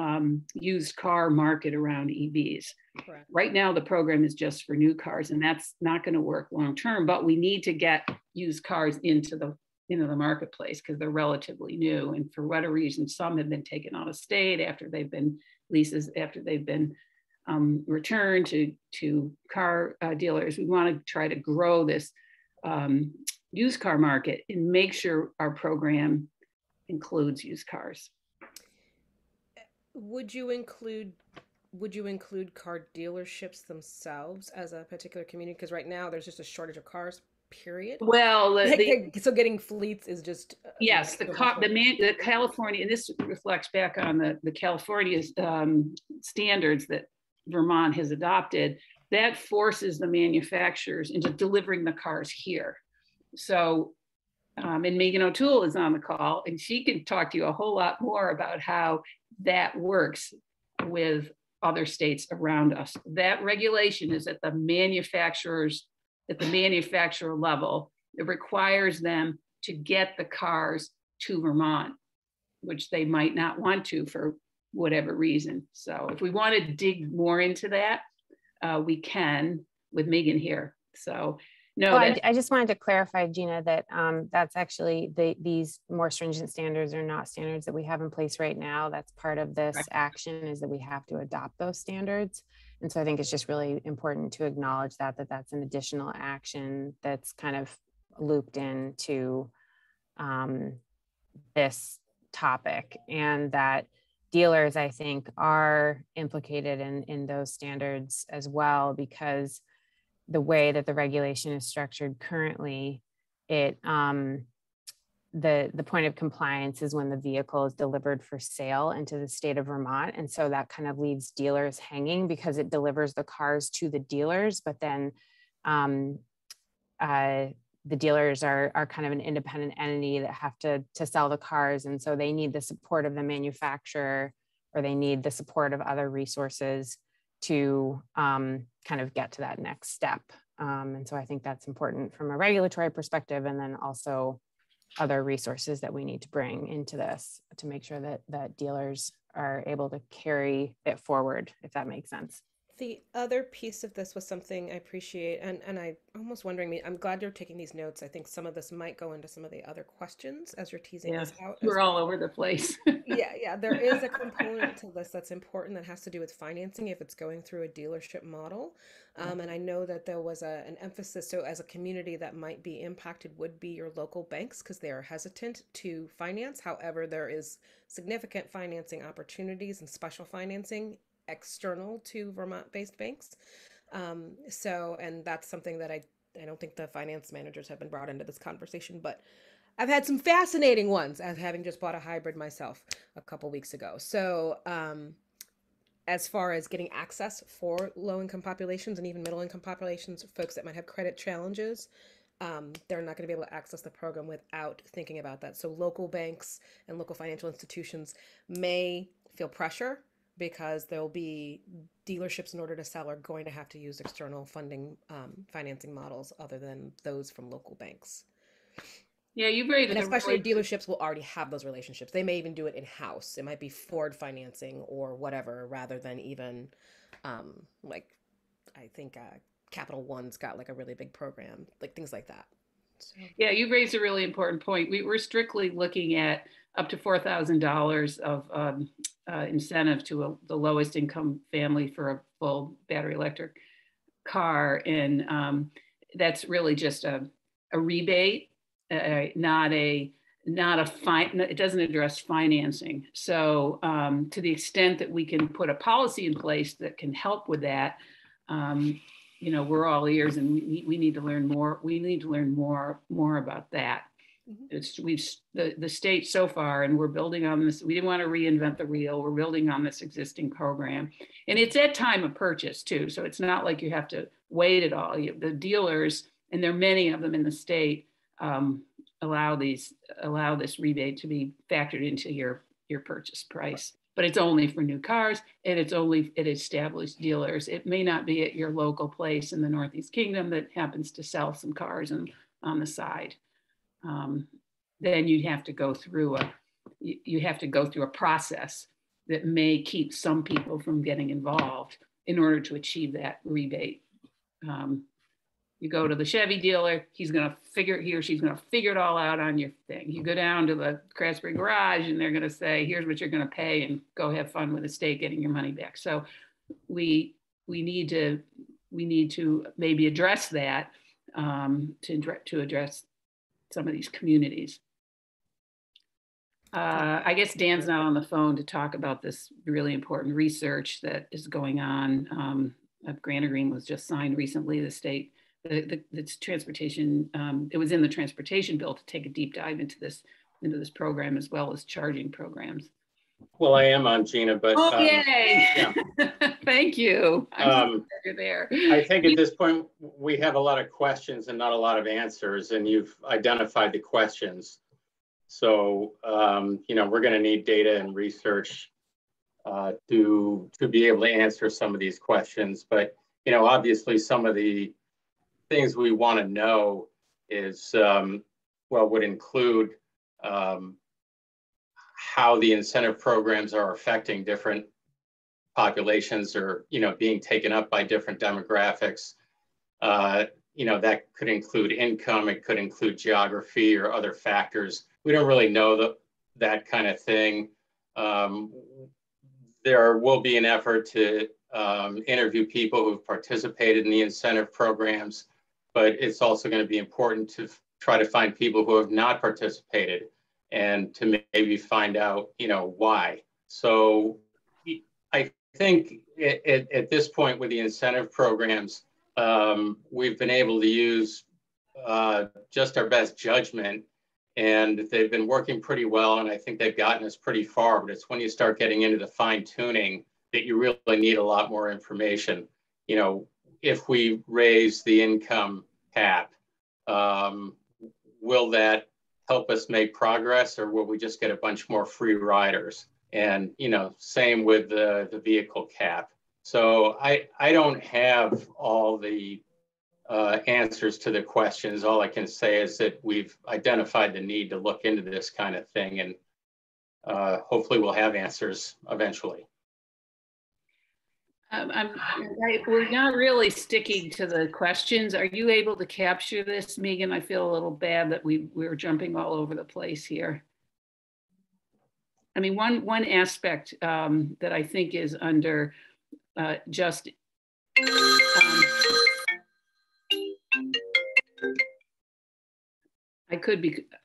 I: used car market around EVs. Correct. Right now, the program is just for new cars, and that's not going to work long term, but we need to get used cars into the marketplace because they're relatively new. And for whatever reason, some have been taken out of state after they've been returned to car dealers. We want to try to grow this used car market and make sure our program includes used cars.
E: Would you include car dealerships themselves as a particular community? Because right now there's just a shortage of cars, period.
I: Well,
E: so getting fleets is just
I: yes. The California, and this reflects back on the California standards that Vermont has adopted. That forces the manufacturers into delivering the cars here. So, and Megan O'Toole is on the call, and she can talk to you a whole lot more about how that works with other states around us. That regulation is at the manufacturer level. It requires them to get the cars to Vermont, which they might not want to for whatever reason. So if we want to dig more into that, we can with Megan here. So no,
K: well, I just wanted to clarify, Gina, that that's actually these more stringent standards are not standards that we have in place right now. That's part of this action, is that we have to adopt those standards. And so I think it's just really important to acknowledge that that's an additional action that's kind of looped into this topic, and that dealers, I think, are implicated in those standards as well, because the way that the regulation is structured currently, the point of compliance is when the vehicle is delivered for sale into the state of Vermont. And so that kind of leaves dealers hanging because it delivers the cars to the dealers, but then the dealers are kind of an independent entity that have to sell the cars. And so they need the support of the manufacturer, or they need the support of other resources to kind of get to that next step. And so I think that's important from a regulatory perspective, and then also other resources that we need to bring into this to make sure that dealers are able to carry it forward, if that makes sense.
E: The other piece of this was something I appreciate, and I almost wondering, I'm glad you're taking these notes. I think some of this might go into some of the other questions as you're teasing this out.
I: We're all over the place.
E: Yeah. There is a component to this that's important that has to do with financing if it's going through a dealership model. And I know that there was an emphasis, so as a community that might be impacted would be your local banks, because they are hesitant to finance. However, there is significant financing opportunities and special financing external to Vermont-based banks. And that's something that I don't think the finance managers have been brought into this conversation, but I've had some fascinating ones, as having just bought a hybrid myself a couple weeks ago. So as far as getting access for low-income populations and even middle-income populations, folks that might have credit challenges, they're not going to be able to access the program without thinking about that. So local banks and local financial institutions may feel pressure because there'll be dealerships in order to sell are going to have to use external funding, financing models other than those from local banks.
I: Yeah, you raised
E: and especially dealerships will already have those relationships. They may even do it in-house. It might be Ford financing or whatever, rather than even like I think Capital One's got like a really big program, like things like that. So.
I: Yeah, you raised a really important point. We're strictly looking at up to $4,000 of incentive to the lowest income family for a full battery electric car. And that's really just a rebate, it doesn't address financing. So to the extent that we can put a policy in place that can help with that, we're all ears, and we need to learn more. We need to learn more about that. Mm-hmm. The state so far, and we're building on this. We didn't want to reinvent the wheel. We're building on this existing program, and it's at time of purchase too. So it's not like you have to wait at all. The dealers, and there are many of them in the state, allow this rebate to be factored into your purchase price. But it's only for new cars, and it's only at established dealers. It may not be at your local place in the Northeast Kingdom that happens to sell some cars on the side. Then you have to go through a process that may keep some people from getting involved in order to achieve that rebate. You go to the Chevy dealer, he or she's gonna figure it all out on your thing. You go down to the Craftsbury garage and they're gonna say, here's what you're gonna pay, and go have fun with the state getting your money back. So we need to maybe address that to address some of these communities. I guess Dan's not on the phone to talk about this really important research that is going on. A grant agreement was just signed recently. The state, it's transportation. It was in the transportation bill to take a deep dive into this program, as well as charging programs.
L: Well, I am on, Gina, but
I: yay! Yeah. Thank you. I'm you're there.
L: I think at this point we have a lot of questions and not a lot of answers, and you've identified the questions. So we're going to need data and research to be able to answer some of these questions. But obviously, some of the things we want to know is would include how the incentive programs are affecting different populations, or being taken up by different demographics. That could include income, it could include geography or other factors. We don't really know that kind of thing. There will be an effort to interview people who've participated in the incentive programs, but it's also going to be important to try to find people who have not participated and to maybe find out, why. So I think at this point with the incentive programs, we've been able to use just our best judgment, and they've been working pretty well, and I think they've gotten us pretty far. But it's when you start getting into the fine tuning that you really need a lot more information. If we raise the income cap, will that help us make progress, or will we just get a bunch more free riders? And same with the vehicle cap. So I don't have all the answers to the questions. All I can say is that we've identified the need to look into this kind of thing, and hopefully we'll have answers eventually.
I: We're not really sticking to the questions. Are you able to capture this, Megan? I feel a little bad that we're jumping all over the place here. I mean, one aspect that I think is under just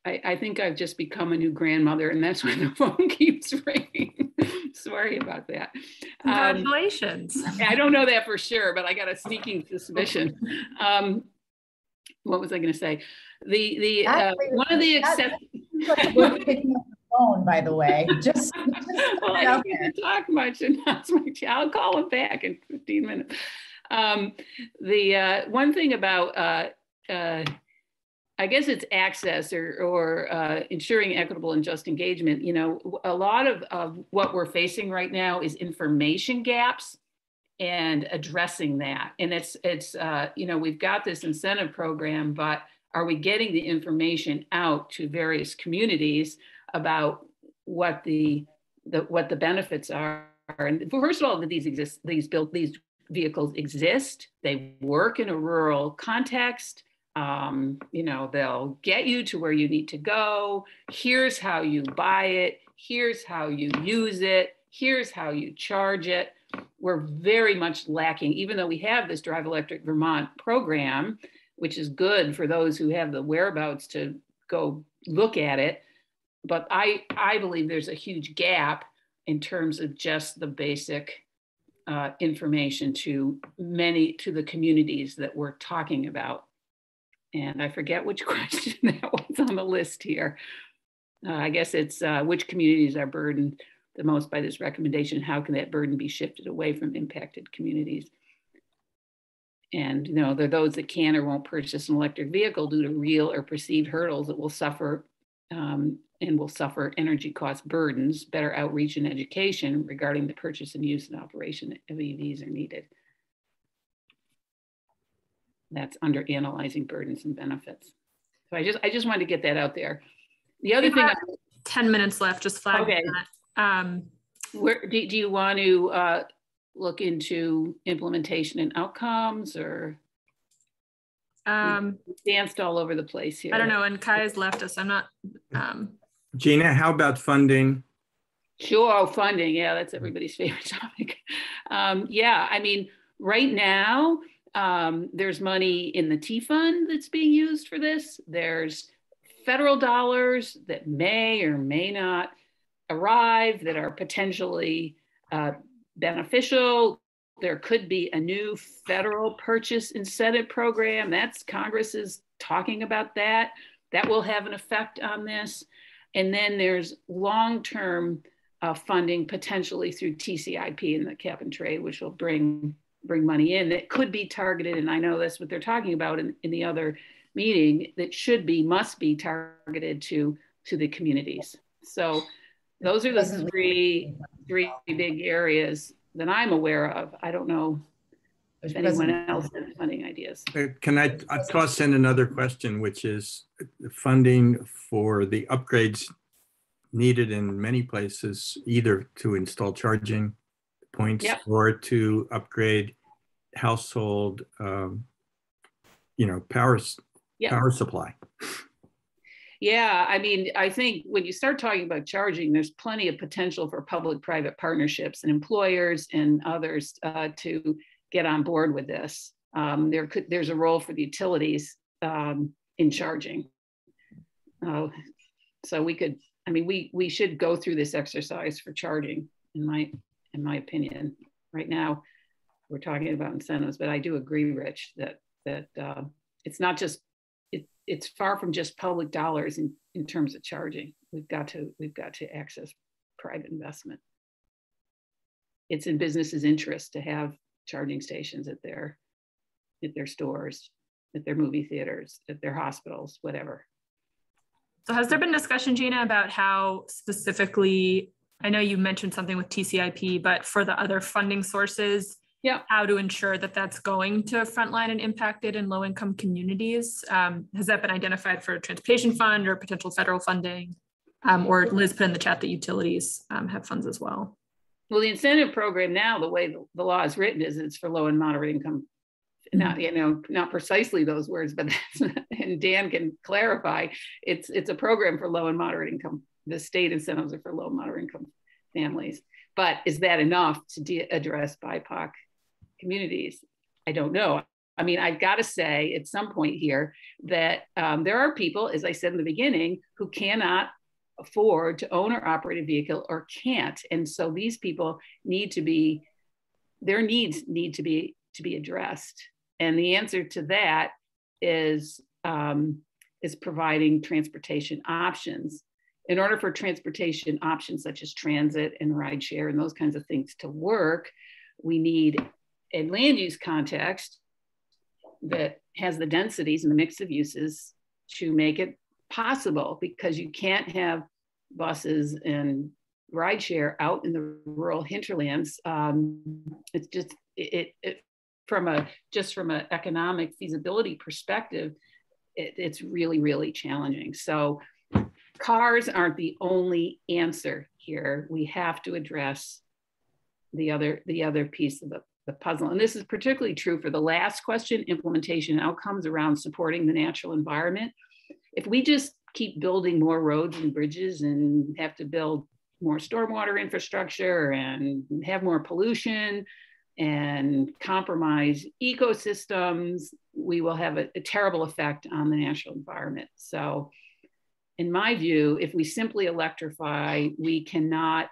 I: I think I've just become a new grandmother, and that's why the phone keeps ringing. Sorry about that.
A: Congratulations.
I: I don't know that for sure, but I got a sneaking suspicion. What was I going to say? One of the exceptions.
G: We're picking up the phone, by the way. Just
I: well, I don't get to talk much, and that's my. I'll call him back in 15 minutes. The one thing about I guess it's access or ensuring equitable and just engagement. You know, a lot of what we're facing right now is information gaps and addressing that. And it's you know, we've got this incentive program, but are we getting the information out to various communities about what the benefits are? And first of all, that these vehicles exist. They work in a rural context. You know, they'll get you to where you need to go. Here's how you buy it. Here's how you use it. Here's how you charge it. We're very much lacking, even though we have this Drive Electric Vermont program, which is good for those who have the whereabouts to go look at it. But I believe there's a huge gap in terms of just the basic information to the communities that we're talking about. And I forget which question that was on the list here. I guess it's which communities are burdened the most by this recommendation? How can that burden be shifted away from impacted communities? And, you know, there are those that can or won't purchase an electric vehicle due to real or perceived hurdles that will suffer and will suffer energy cost burdens. Better outreach and education regarding the purchase and use and operation of EVs are needed. That's under analyzing burdens and benefits. So I just wanted to get that out there. The other thing,
A: 10 minutes left, just flag
I: okay.
A: That.
I: Where do you want to look into implementation and outcomes, or danced all over the place here?
A: I don't know, and Kai's left us. I'm not.
B: Gina, how about funding?
I: Sure, funding. Yeah, that's everybody's favorite topic. Yeah, I mean, right now, there's money in the T fund that's being used for this. There's federal dollars that may or may not arrive that are potentially beneficial. There could be a new federal purchase incentive program. That's Congress is talking about that. That will have an effect on this. And then there's long-term funding potentially through TCIP and the cap and trade, which will bring money in that could be targeted. And I know that's what they're talking about in the other meeting, that must be targeted to the communities. So those are the three big areas that I'm aware of. I don't know if anyone else has funding ideas.
B: Can I toss in another question, which is funding for the upgrades needed in many places, either to install charging points, yep, or to upgrade household, power supply.
I: Yeah, I mean, I think when you start talking about charging, there's plenty of potential for public-private partnerships and employers and others to get on board with this. There's a role for the utilities in charging. So we should go through this exercise for charging, in my opinion. Right now, we're talking about incentives, but I do agree, Rich, that it's not just. It's far from just public dollars in terms of charging. We've got to access private investment. It's in businesses' interest to have charging stations at their stores, at their movie theaters, at their hospitals, whatever.
A: So has there been discussion, Gina, about how specifically, I know you mentioned something with TCIP, but for the other funding sources, yeah, how to ensure that that's going to frontline and impacted and low-income communities? Has that been identified for a transportation fund or potential federal funding? Or Liz put in the chat that utilities have funds as well.
I: Well, the incentive program now, the way the law is written, is it's for low and moderate income. Not precisely those words, but and Dan can clarify. It's a program for low and moderate income. The state incentives are for low and moderate income families. But is that enough to address BIPOC communities? I don't know. I mean, I've got to say at some point here that there are people, as I said in the beginning, who cannot afford to own or operate a vehicle or can't. And so these people their needs need to be addressed. And the answer to that is providing transportation options. in order for transportation options such as transit and rideshare and those kinds of things to work, we need a land use context that has the densities and the mix of uses to make it possible, because you can't have buses and rideshare out in the rural hinterlands. It's just, from an economic feasibility perspective, it's really, really challenging. So cars aren't the only answer here. We have to address the other piece of the puzzle. And this is particularly true for the last question, implementation outcomes around supporting the natural environment. If we just keep building more roads and bridges and have to build more stormwater infrastructure and have more pollution and compromise ecosystems, we will have a terrible effect on the natural environment. So in my view, if we simply electrify, we cannot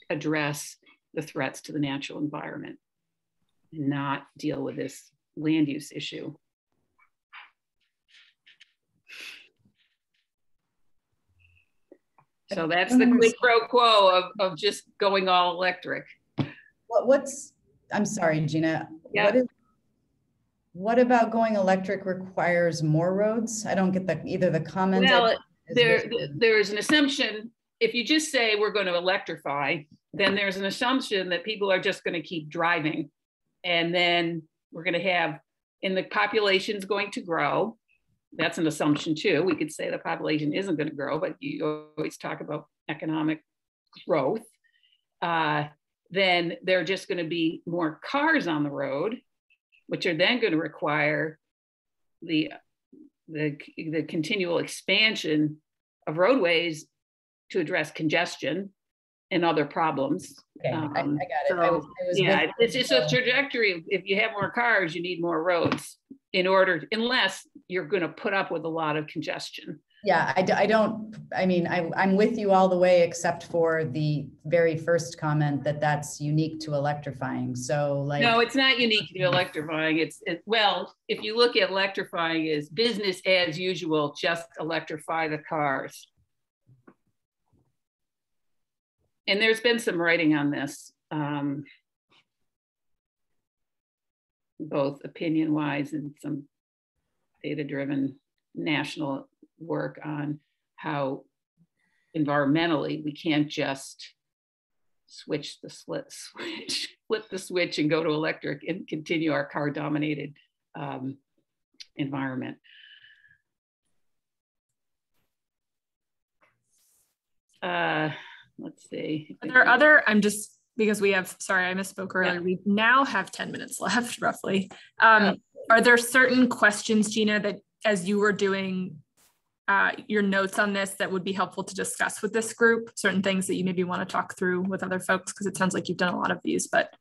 I: address the threats to the natural environment and not deal with this land use issue. So that's the quid pro quo of just going all electric.
G: I'm sorry, Gina.
I: Yeah.
G: What about going electric requires more roads? I don't get either the comment.
I: Well, there's an assumption, if you just say we're going to electrify, then there's an assumption that people are just going to keep driving. And then we're going to have, and the population's going to grow. That's an assumption too. We could say the population isn't going to grow, but you always talk about economic growth. Then there are just going to be more cars on the road, which are then going to require the continual expansion of roadways to address congestion and other problems.
G: Okay, I got it.
I: So, it's just a trajectory. If you have more cars, you need more roads unless you're going to put up with a lot of congestion.
G: Yeah, I'm with you all the way, except for the very first comment that's unique to electrifying. So like,
I: no, it's not unique to electrifying. Well, if you look at electrifying as business as usual, just electrify the cars. And there's been some writing on this, both opinion-wise and some data-driven national work on how environmentally we can't just flip the switch and go to electric and continue our car-dominated environment. Let's see.
A: Are there because we have, sorry, I misspoke earlier. Yeah. We now have 10 minutes left, roughly. Are there certain questions, Gina, that as you were doing your notes on this, that would be helpful to discuss with this group? Certain things that you maybe want to talk through with other folks, because it sounds like you've done a lot of these, but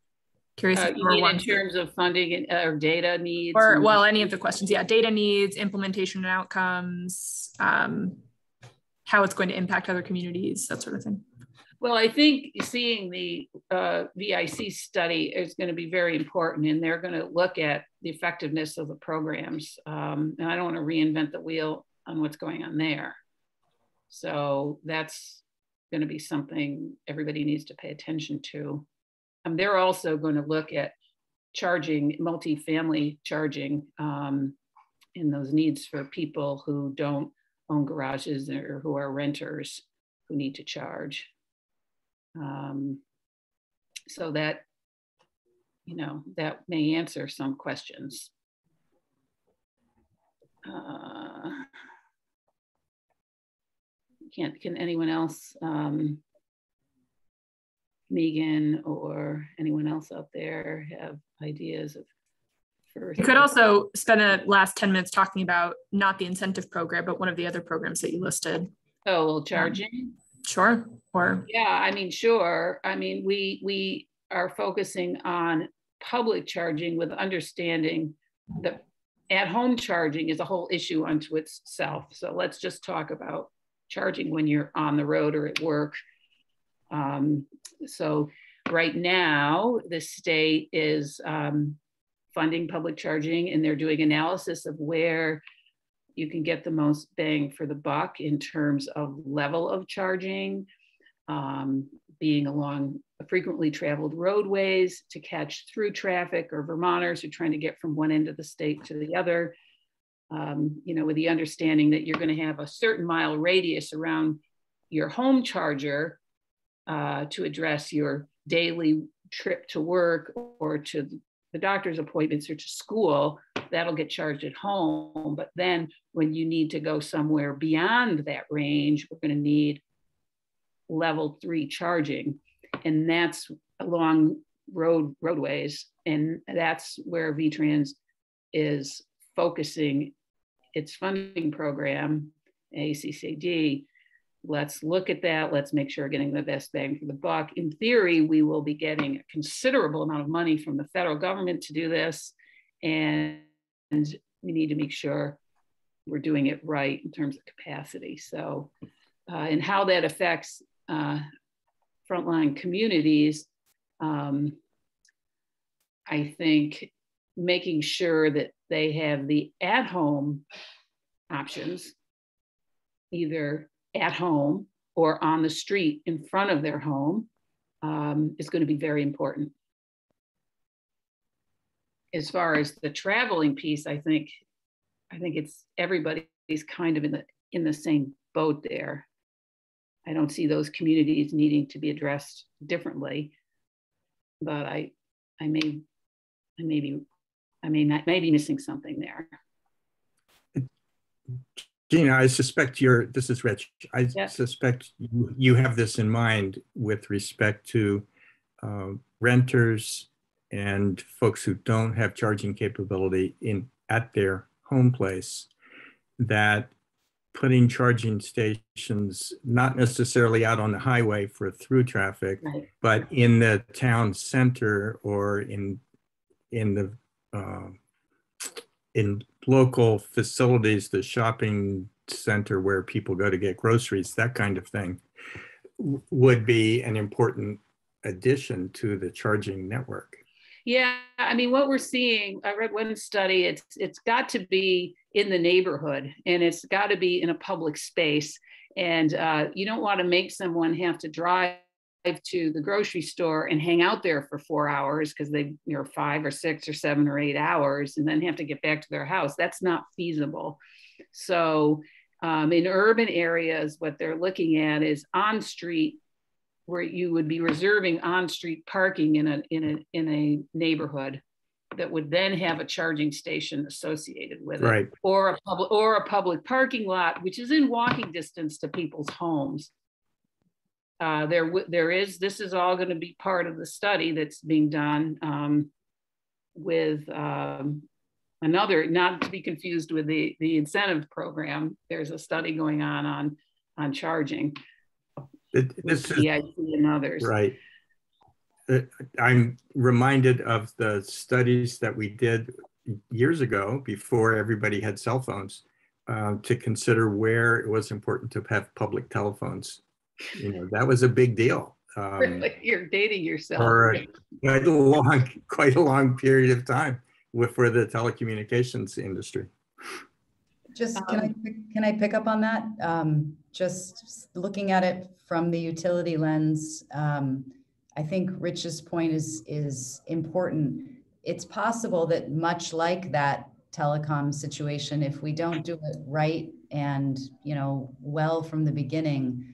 A: curious if
I: you mean in terms of funding or data needs?
A: Or, well, any of the questions. Yeah, data needs, implementation and outcomes, how it's going to impact other communities, that sort of thing.
I: Well, I think seeing the VIC study is going to be very important, and they're going to look at the effectiveness of the programs. And I don't want to reinvent the wheel on what's going on there. So that's going to be something everybody needs to pay attention to. They're also going to look at charging, multifamily charging, and those needs for people who don't own garages or who are renters who need to charge. So that, that may answer some questions. Can anyone else, Megan or anyone else out there, have ideas of further?
A: You could also spend the last 10 minutes talking about not the incentive program, but one of the other programs that you listed.
I: Oh, well, charging?
A: Sure. Or
I: yeah, sure. We are focusing on public charging with understanding that at-home charging is a whole issue unto itself. So let's just talk about charging when you're on the road or at work. So right now, the state is funding public charging, and they're doing analysis of where you can get the most bang for the buck in terms of level of charging, being along frequently traveled roadways to catch through traffic, or Vermonters who are trying to get from one end of the state to the other, with the understanding that you're going to have a certain mile radius around your home charger to address your daily trip to work or to the doctor's appointments or to school. That'll get charged at home. But then when you need to go somewhere beyond that range, we're going to need level 3 charging. And that's along roadways. And that's where VTrans is focusing its funding program, ACCD. Let's look at that. Let's make sure we're getting the best bang for the buck. In theory, we will be getting a considerable amount of money from the federal government to do this. And we need to make sure we're doing it right in terms of capacity. So, and how that affects frontline communities, I think making sure that they have the at-home options, either at home or on the street in front of their home, is going to be very important. As far as the traveling piece, I think it's everybody's kind of in the same boat there. I don't see those communities needing to be addressed differently, but I may be missing something there.
B: Gina, I suspect this is Rich. I suspect you have this in mind with respect to renters and folks who don't have charging capability at their home place, that putting charging stations, not necessarily out on the highway for through traffic, right, but in the town center or in local facilities, the shopping center where people go to get groceries, that kind of thing, would be an important addition to the charging network.
I: Yeah, I mean, what we're seeing, I read one study, it's got to be in the neighborhood and it's got to be in a public space. And you don't want to make someone have to drive to the grocery store and hang out there for 4 hours because they, 5 or 6 or 7 or 8 hours and then have to get back to their house. That's not feasible. So in urban areas, what they're looking at is on street, where you would be reserving on-street parking in a neighborhood that would then have a charging station associated with it, right, or a public parking lot, which is in walking distance to people's homes. This is all going to be part of the study that's being done with another, not to be confused with the incentive program. There's a study going on charging.
B: This is
I: BIPOC and others.
B: Right. I'm reminded of the studies that we did years ago before everybody had cell phones to consider where it was important to have public telephones. That was a big deal.
I: You're dating yourself.
B: For quite a long period of time for the telecommunications industry.
G: Just can I pick up on that? Just looking at it from the utility lens, I think Rich's point is important. It's possible that much like that telecom situation, if we don't do it right and well from the beginning,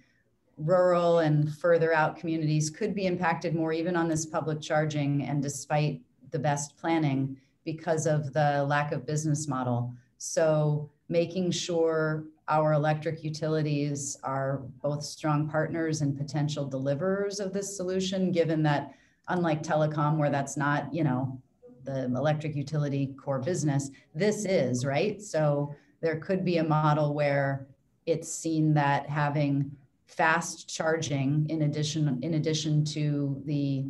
G: rural and further out communities could be impacted more even on this public charging, and despite the best planning, because of the lack of business model. So making sure our electric utilities are both strong partners and potential deliverers of this solution, given that unlike telecom, where that's not, the electric utility core business, this is, right? So there could be a model where it's seen that having fast charging in addition to the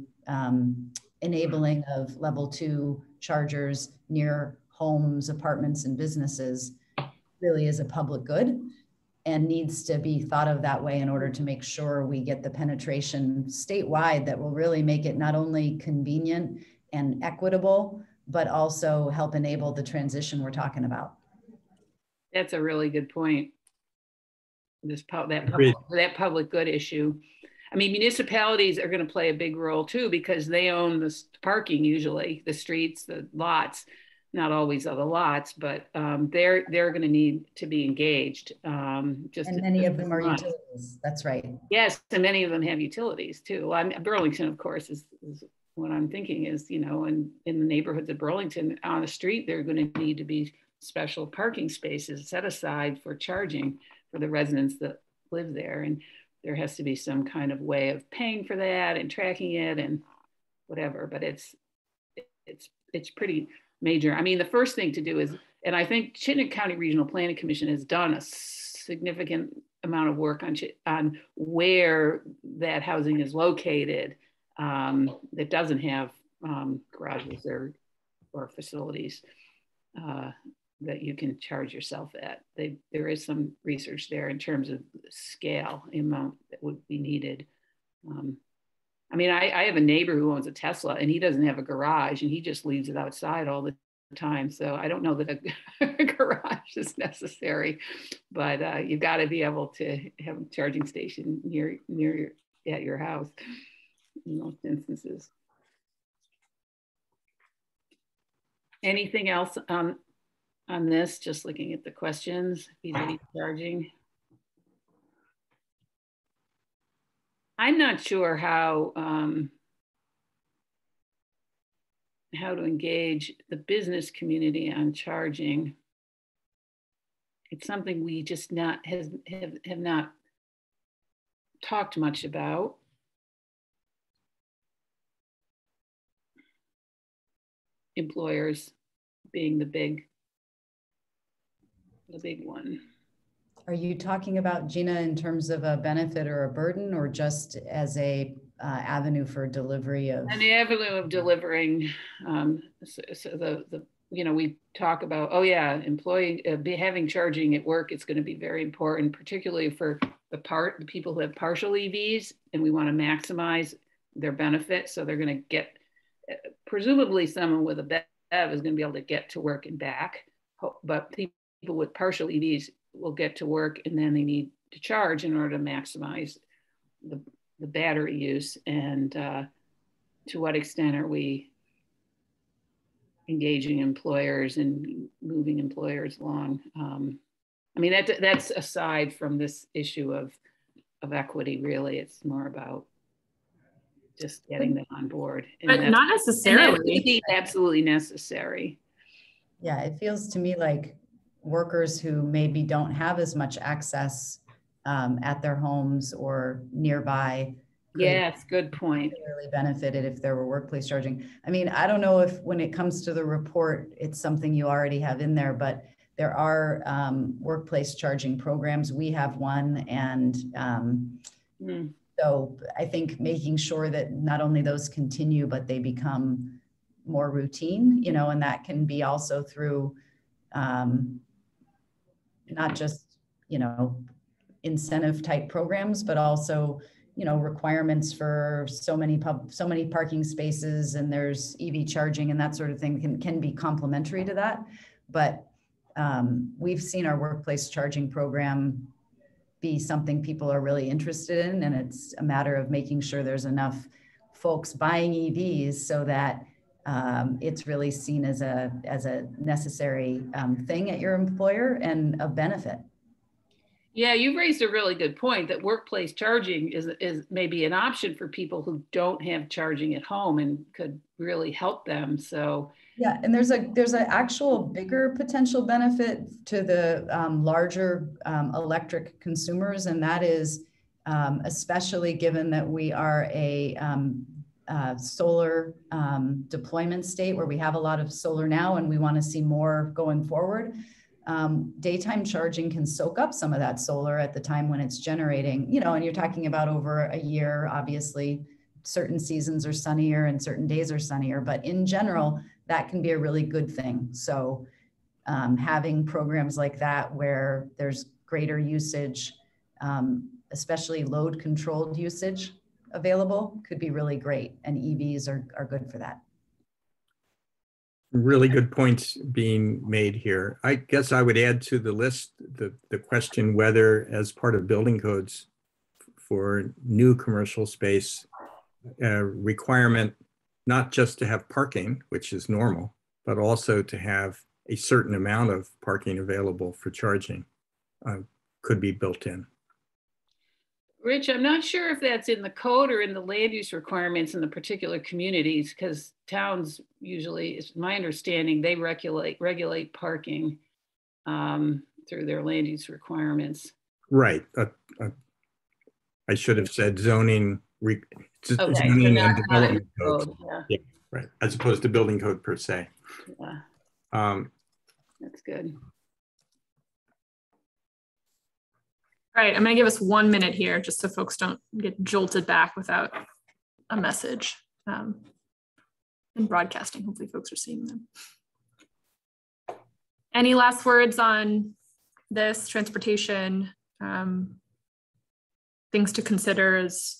G: enabling of level 2 chargers near homes, apartments, and businesses really is a public good and needs to be thought of that way in order to make sure we get the penetration statewide that will really make it not only convenient and equitable, but also help enable the transition we're talking about.
I: That's a really good point.
B: Agreed.
I: That public good issue. I mean, municipalities are going to play a big role too, because they own the parking, usually the streets, the lots, not always are the lots, but they're going to need to be engaged.
G: And many of them are utilities. That's right.
I: Yes, and many of them have utilities too. Well, Burlington, of course, is what I'm thinking is, you know, in the neighborhoods of Burlington on the street, there are going to need to be special parking spaces set aside for charging for the residents that live there. And there has to be some kind of way of paying for that and tracking it and whatever, but it's pretty major. I mean, the first thing to do is, and I think Chittenden County Regional Planning Commission has done a significant amount of work on where that housing is located that doesn't have garages or facilities that you can charge yourself at. There is some research there in terms of scale, amount that would be needed. I mean, I have a neighbor who owns a Tesla and he doesn't have a garage and he just leaves it outside all the time. So I don't know that a garage is necessary, but you've got to be able to have a charging station at your house in most instances. Anything else on this? Just looking at the questions, vis-a-vis charging. I'm not sure how to engage the business community on charging. It's something we just have not talked much about. Employers being the big one.
G: Are you talking about, Gina, in terms of a benefit or a burden, or just as a avenue for delivery of?
I: An avenue of delivering. So you know, we talk about, oh yeah, employee having charging at work. It's going to be very important, particularly for the people who have partial EVs, and we want to maximize their benefit. So they're going to get, presumably someone with a BEV is going to be able to get to work and back, but people with partial EVs will get to work and then they need to charge in order to maximize the battery use. And to what extent are we engaging employers and moving employers along? I mean, that's aside from this issue of equity, really. It's more about just getting them on board.
A: But not necessarily.
I: And that's absolutely necessary.
G: Yeah, it feels to me like workers who maybe don't have as much access at their homes or nearby.
I: Yes, good point.
G: Really benefited if there were workplace charging. I mean, I don't know if when it comes to the report, it's something you already have in there, but there are workplace charging programs. We have one, and so I think making sure that not only those continue, but they become more routine, you know, and that can be also through not just, you know, incentive type programs, but also, you know, requirements for so many parking spaces, and there's EV charging and that sort of thing can be complementary to that. But we've seen our workplace charging program be something people are really interested in, and it's a matter of making sure there's enough folks buying EVs so that it's really seen as a necessary thing at your employer and a benefit.
I: Yeah, you raised a really good point that workplace charging is maybe an option for people who don't have charging at home and could really help them. So
G: yeah, and there's an actual bigger potential benefit to the larger electric consumers, and that is especially given that we are a solar deployment state where we have a lot of solar now and we want to see more going forward. Daytime charging can soak up some of that solar at the time when it's generating, you know, and you're talking about over a year. Obviously certain seasons are sunnier and certain days are sunnier, but in general that can be a really good thing. So having programs like that where there's greater usage, especially load controlled usage available, could be really great, and EVs are good for that.
B: Really good points being made here. I guess I would add to the list the question whether, as part of building codes for new commercial space, requirement not just to have parking, which is normal, but also to have a certain amount of parking available for charging could be built in.
I: Rich, I'm not sure if that's in the code or in the land use requirements in the particular communities, because towns usually, it's my understanding, they regulate parking through their land use requirements.
B: Right. I should have said zoning,
I: Okay,
B: zoning
I: so
B: and development codes.
I: code, yeah.
B: Yeah, right. As opposed to building code per se.
I: Yeah. That's good.
A: All right, I'm gonna give us 1 minute here just so folks don't get jolted back without a message. In broadcasting, hopefully folks are seeing them. Any last words on this transportation? Things to consider as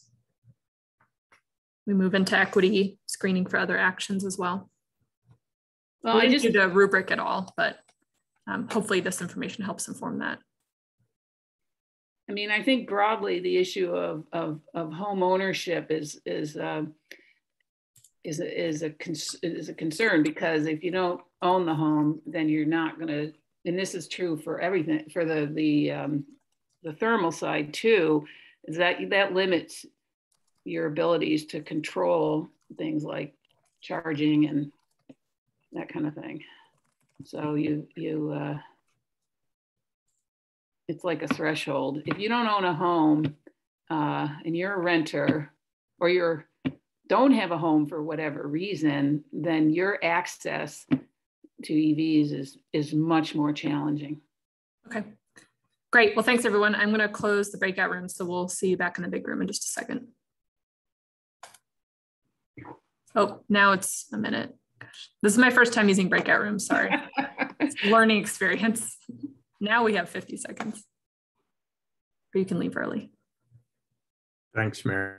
A: we move into equity, screening for other actions as well. Well, I didn't do the rubric at all, but hopefully this information helps inform that.
I: I mean, I think broadly the issue of home ownership is a concern, because if you don't own the home, then you're not going to. And this is true for everything, for the thermal side too. Is that limits your abilities to control things like charging and that kind of thing. So it's like a threshold. If you don't own a home and you're a renter, or don't have a home for whatever reason, then your access to EVs is much more challenging.
A: Okay, great. Well, thanks everyone. I'm gonna close the breakout room, so we'll see you back in the big room in just a second. Oh, now it's a minute. Gosh, this is my first time using breakout rooms, sorry. It's a learning experience. Now we have 50 seconds. Or you can leave early.
B: Thanks, Mary.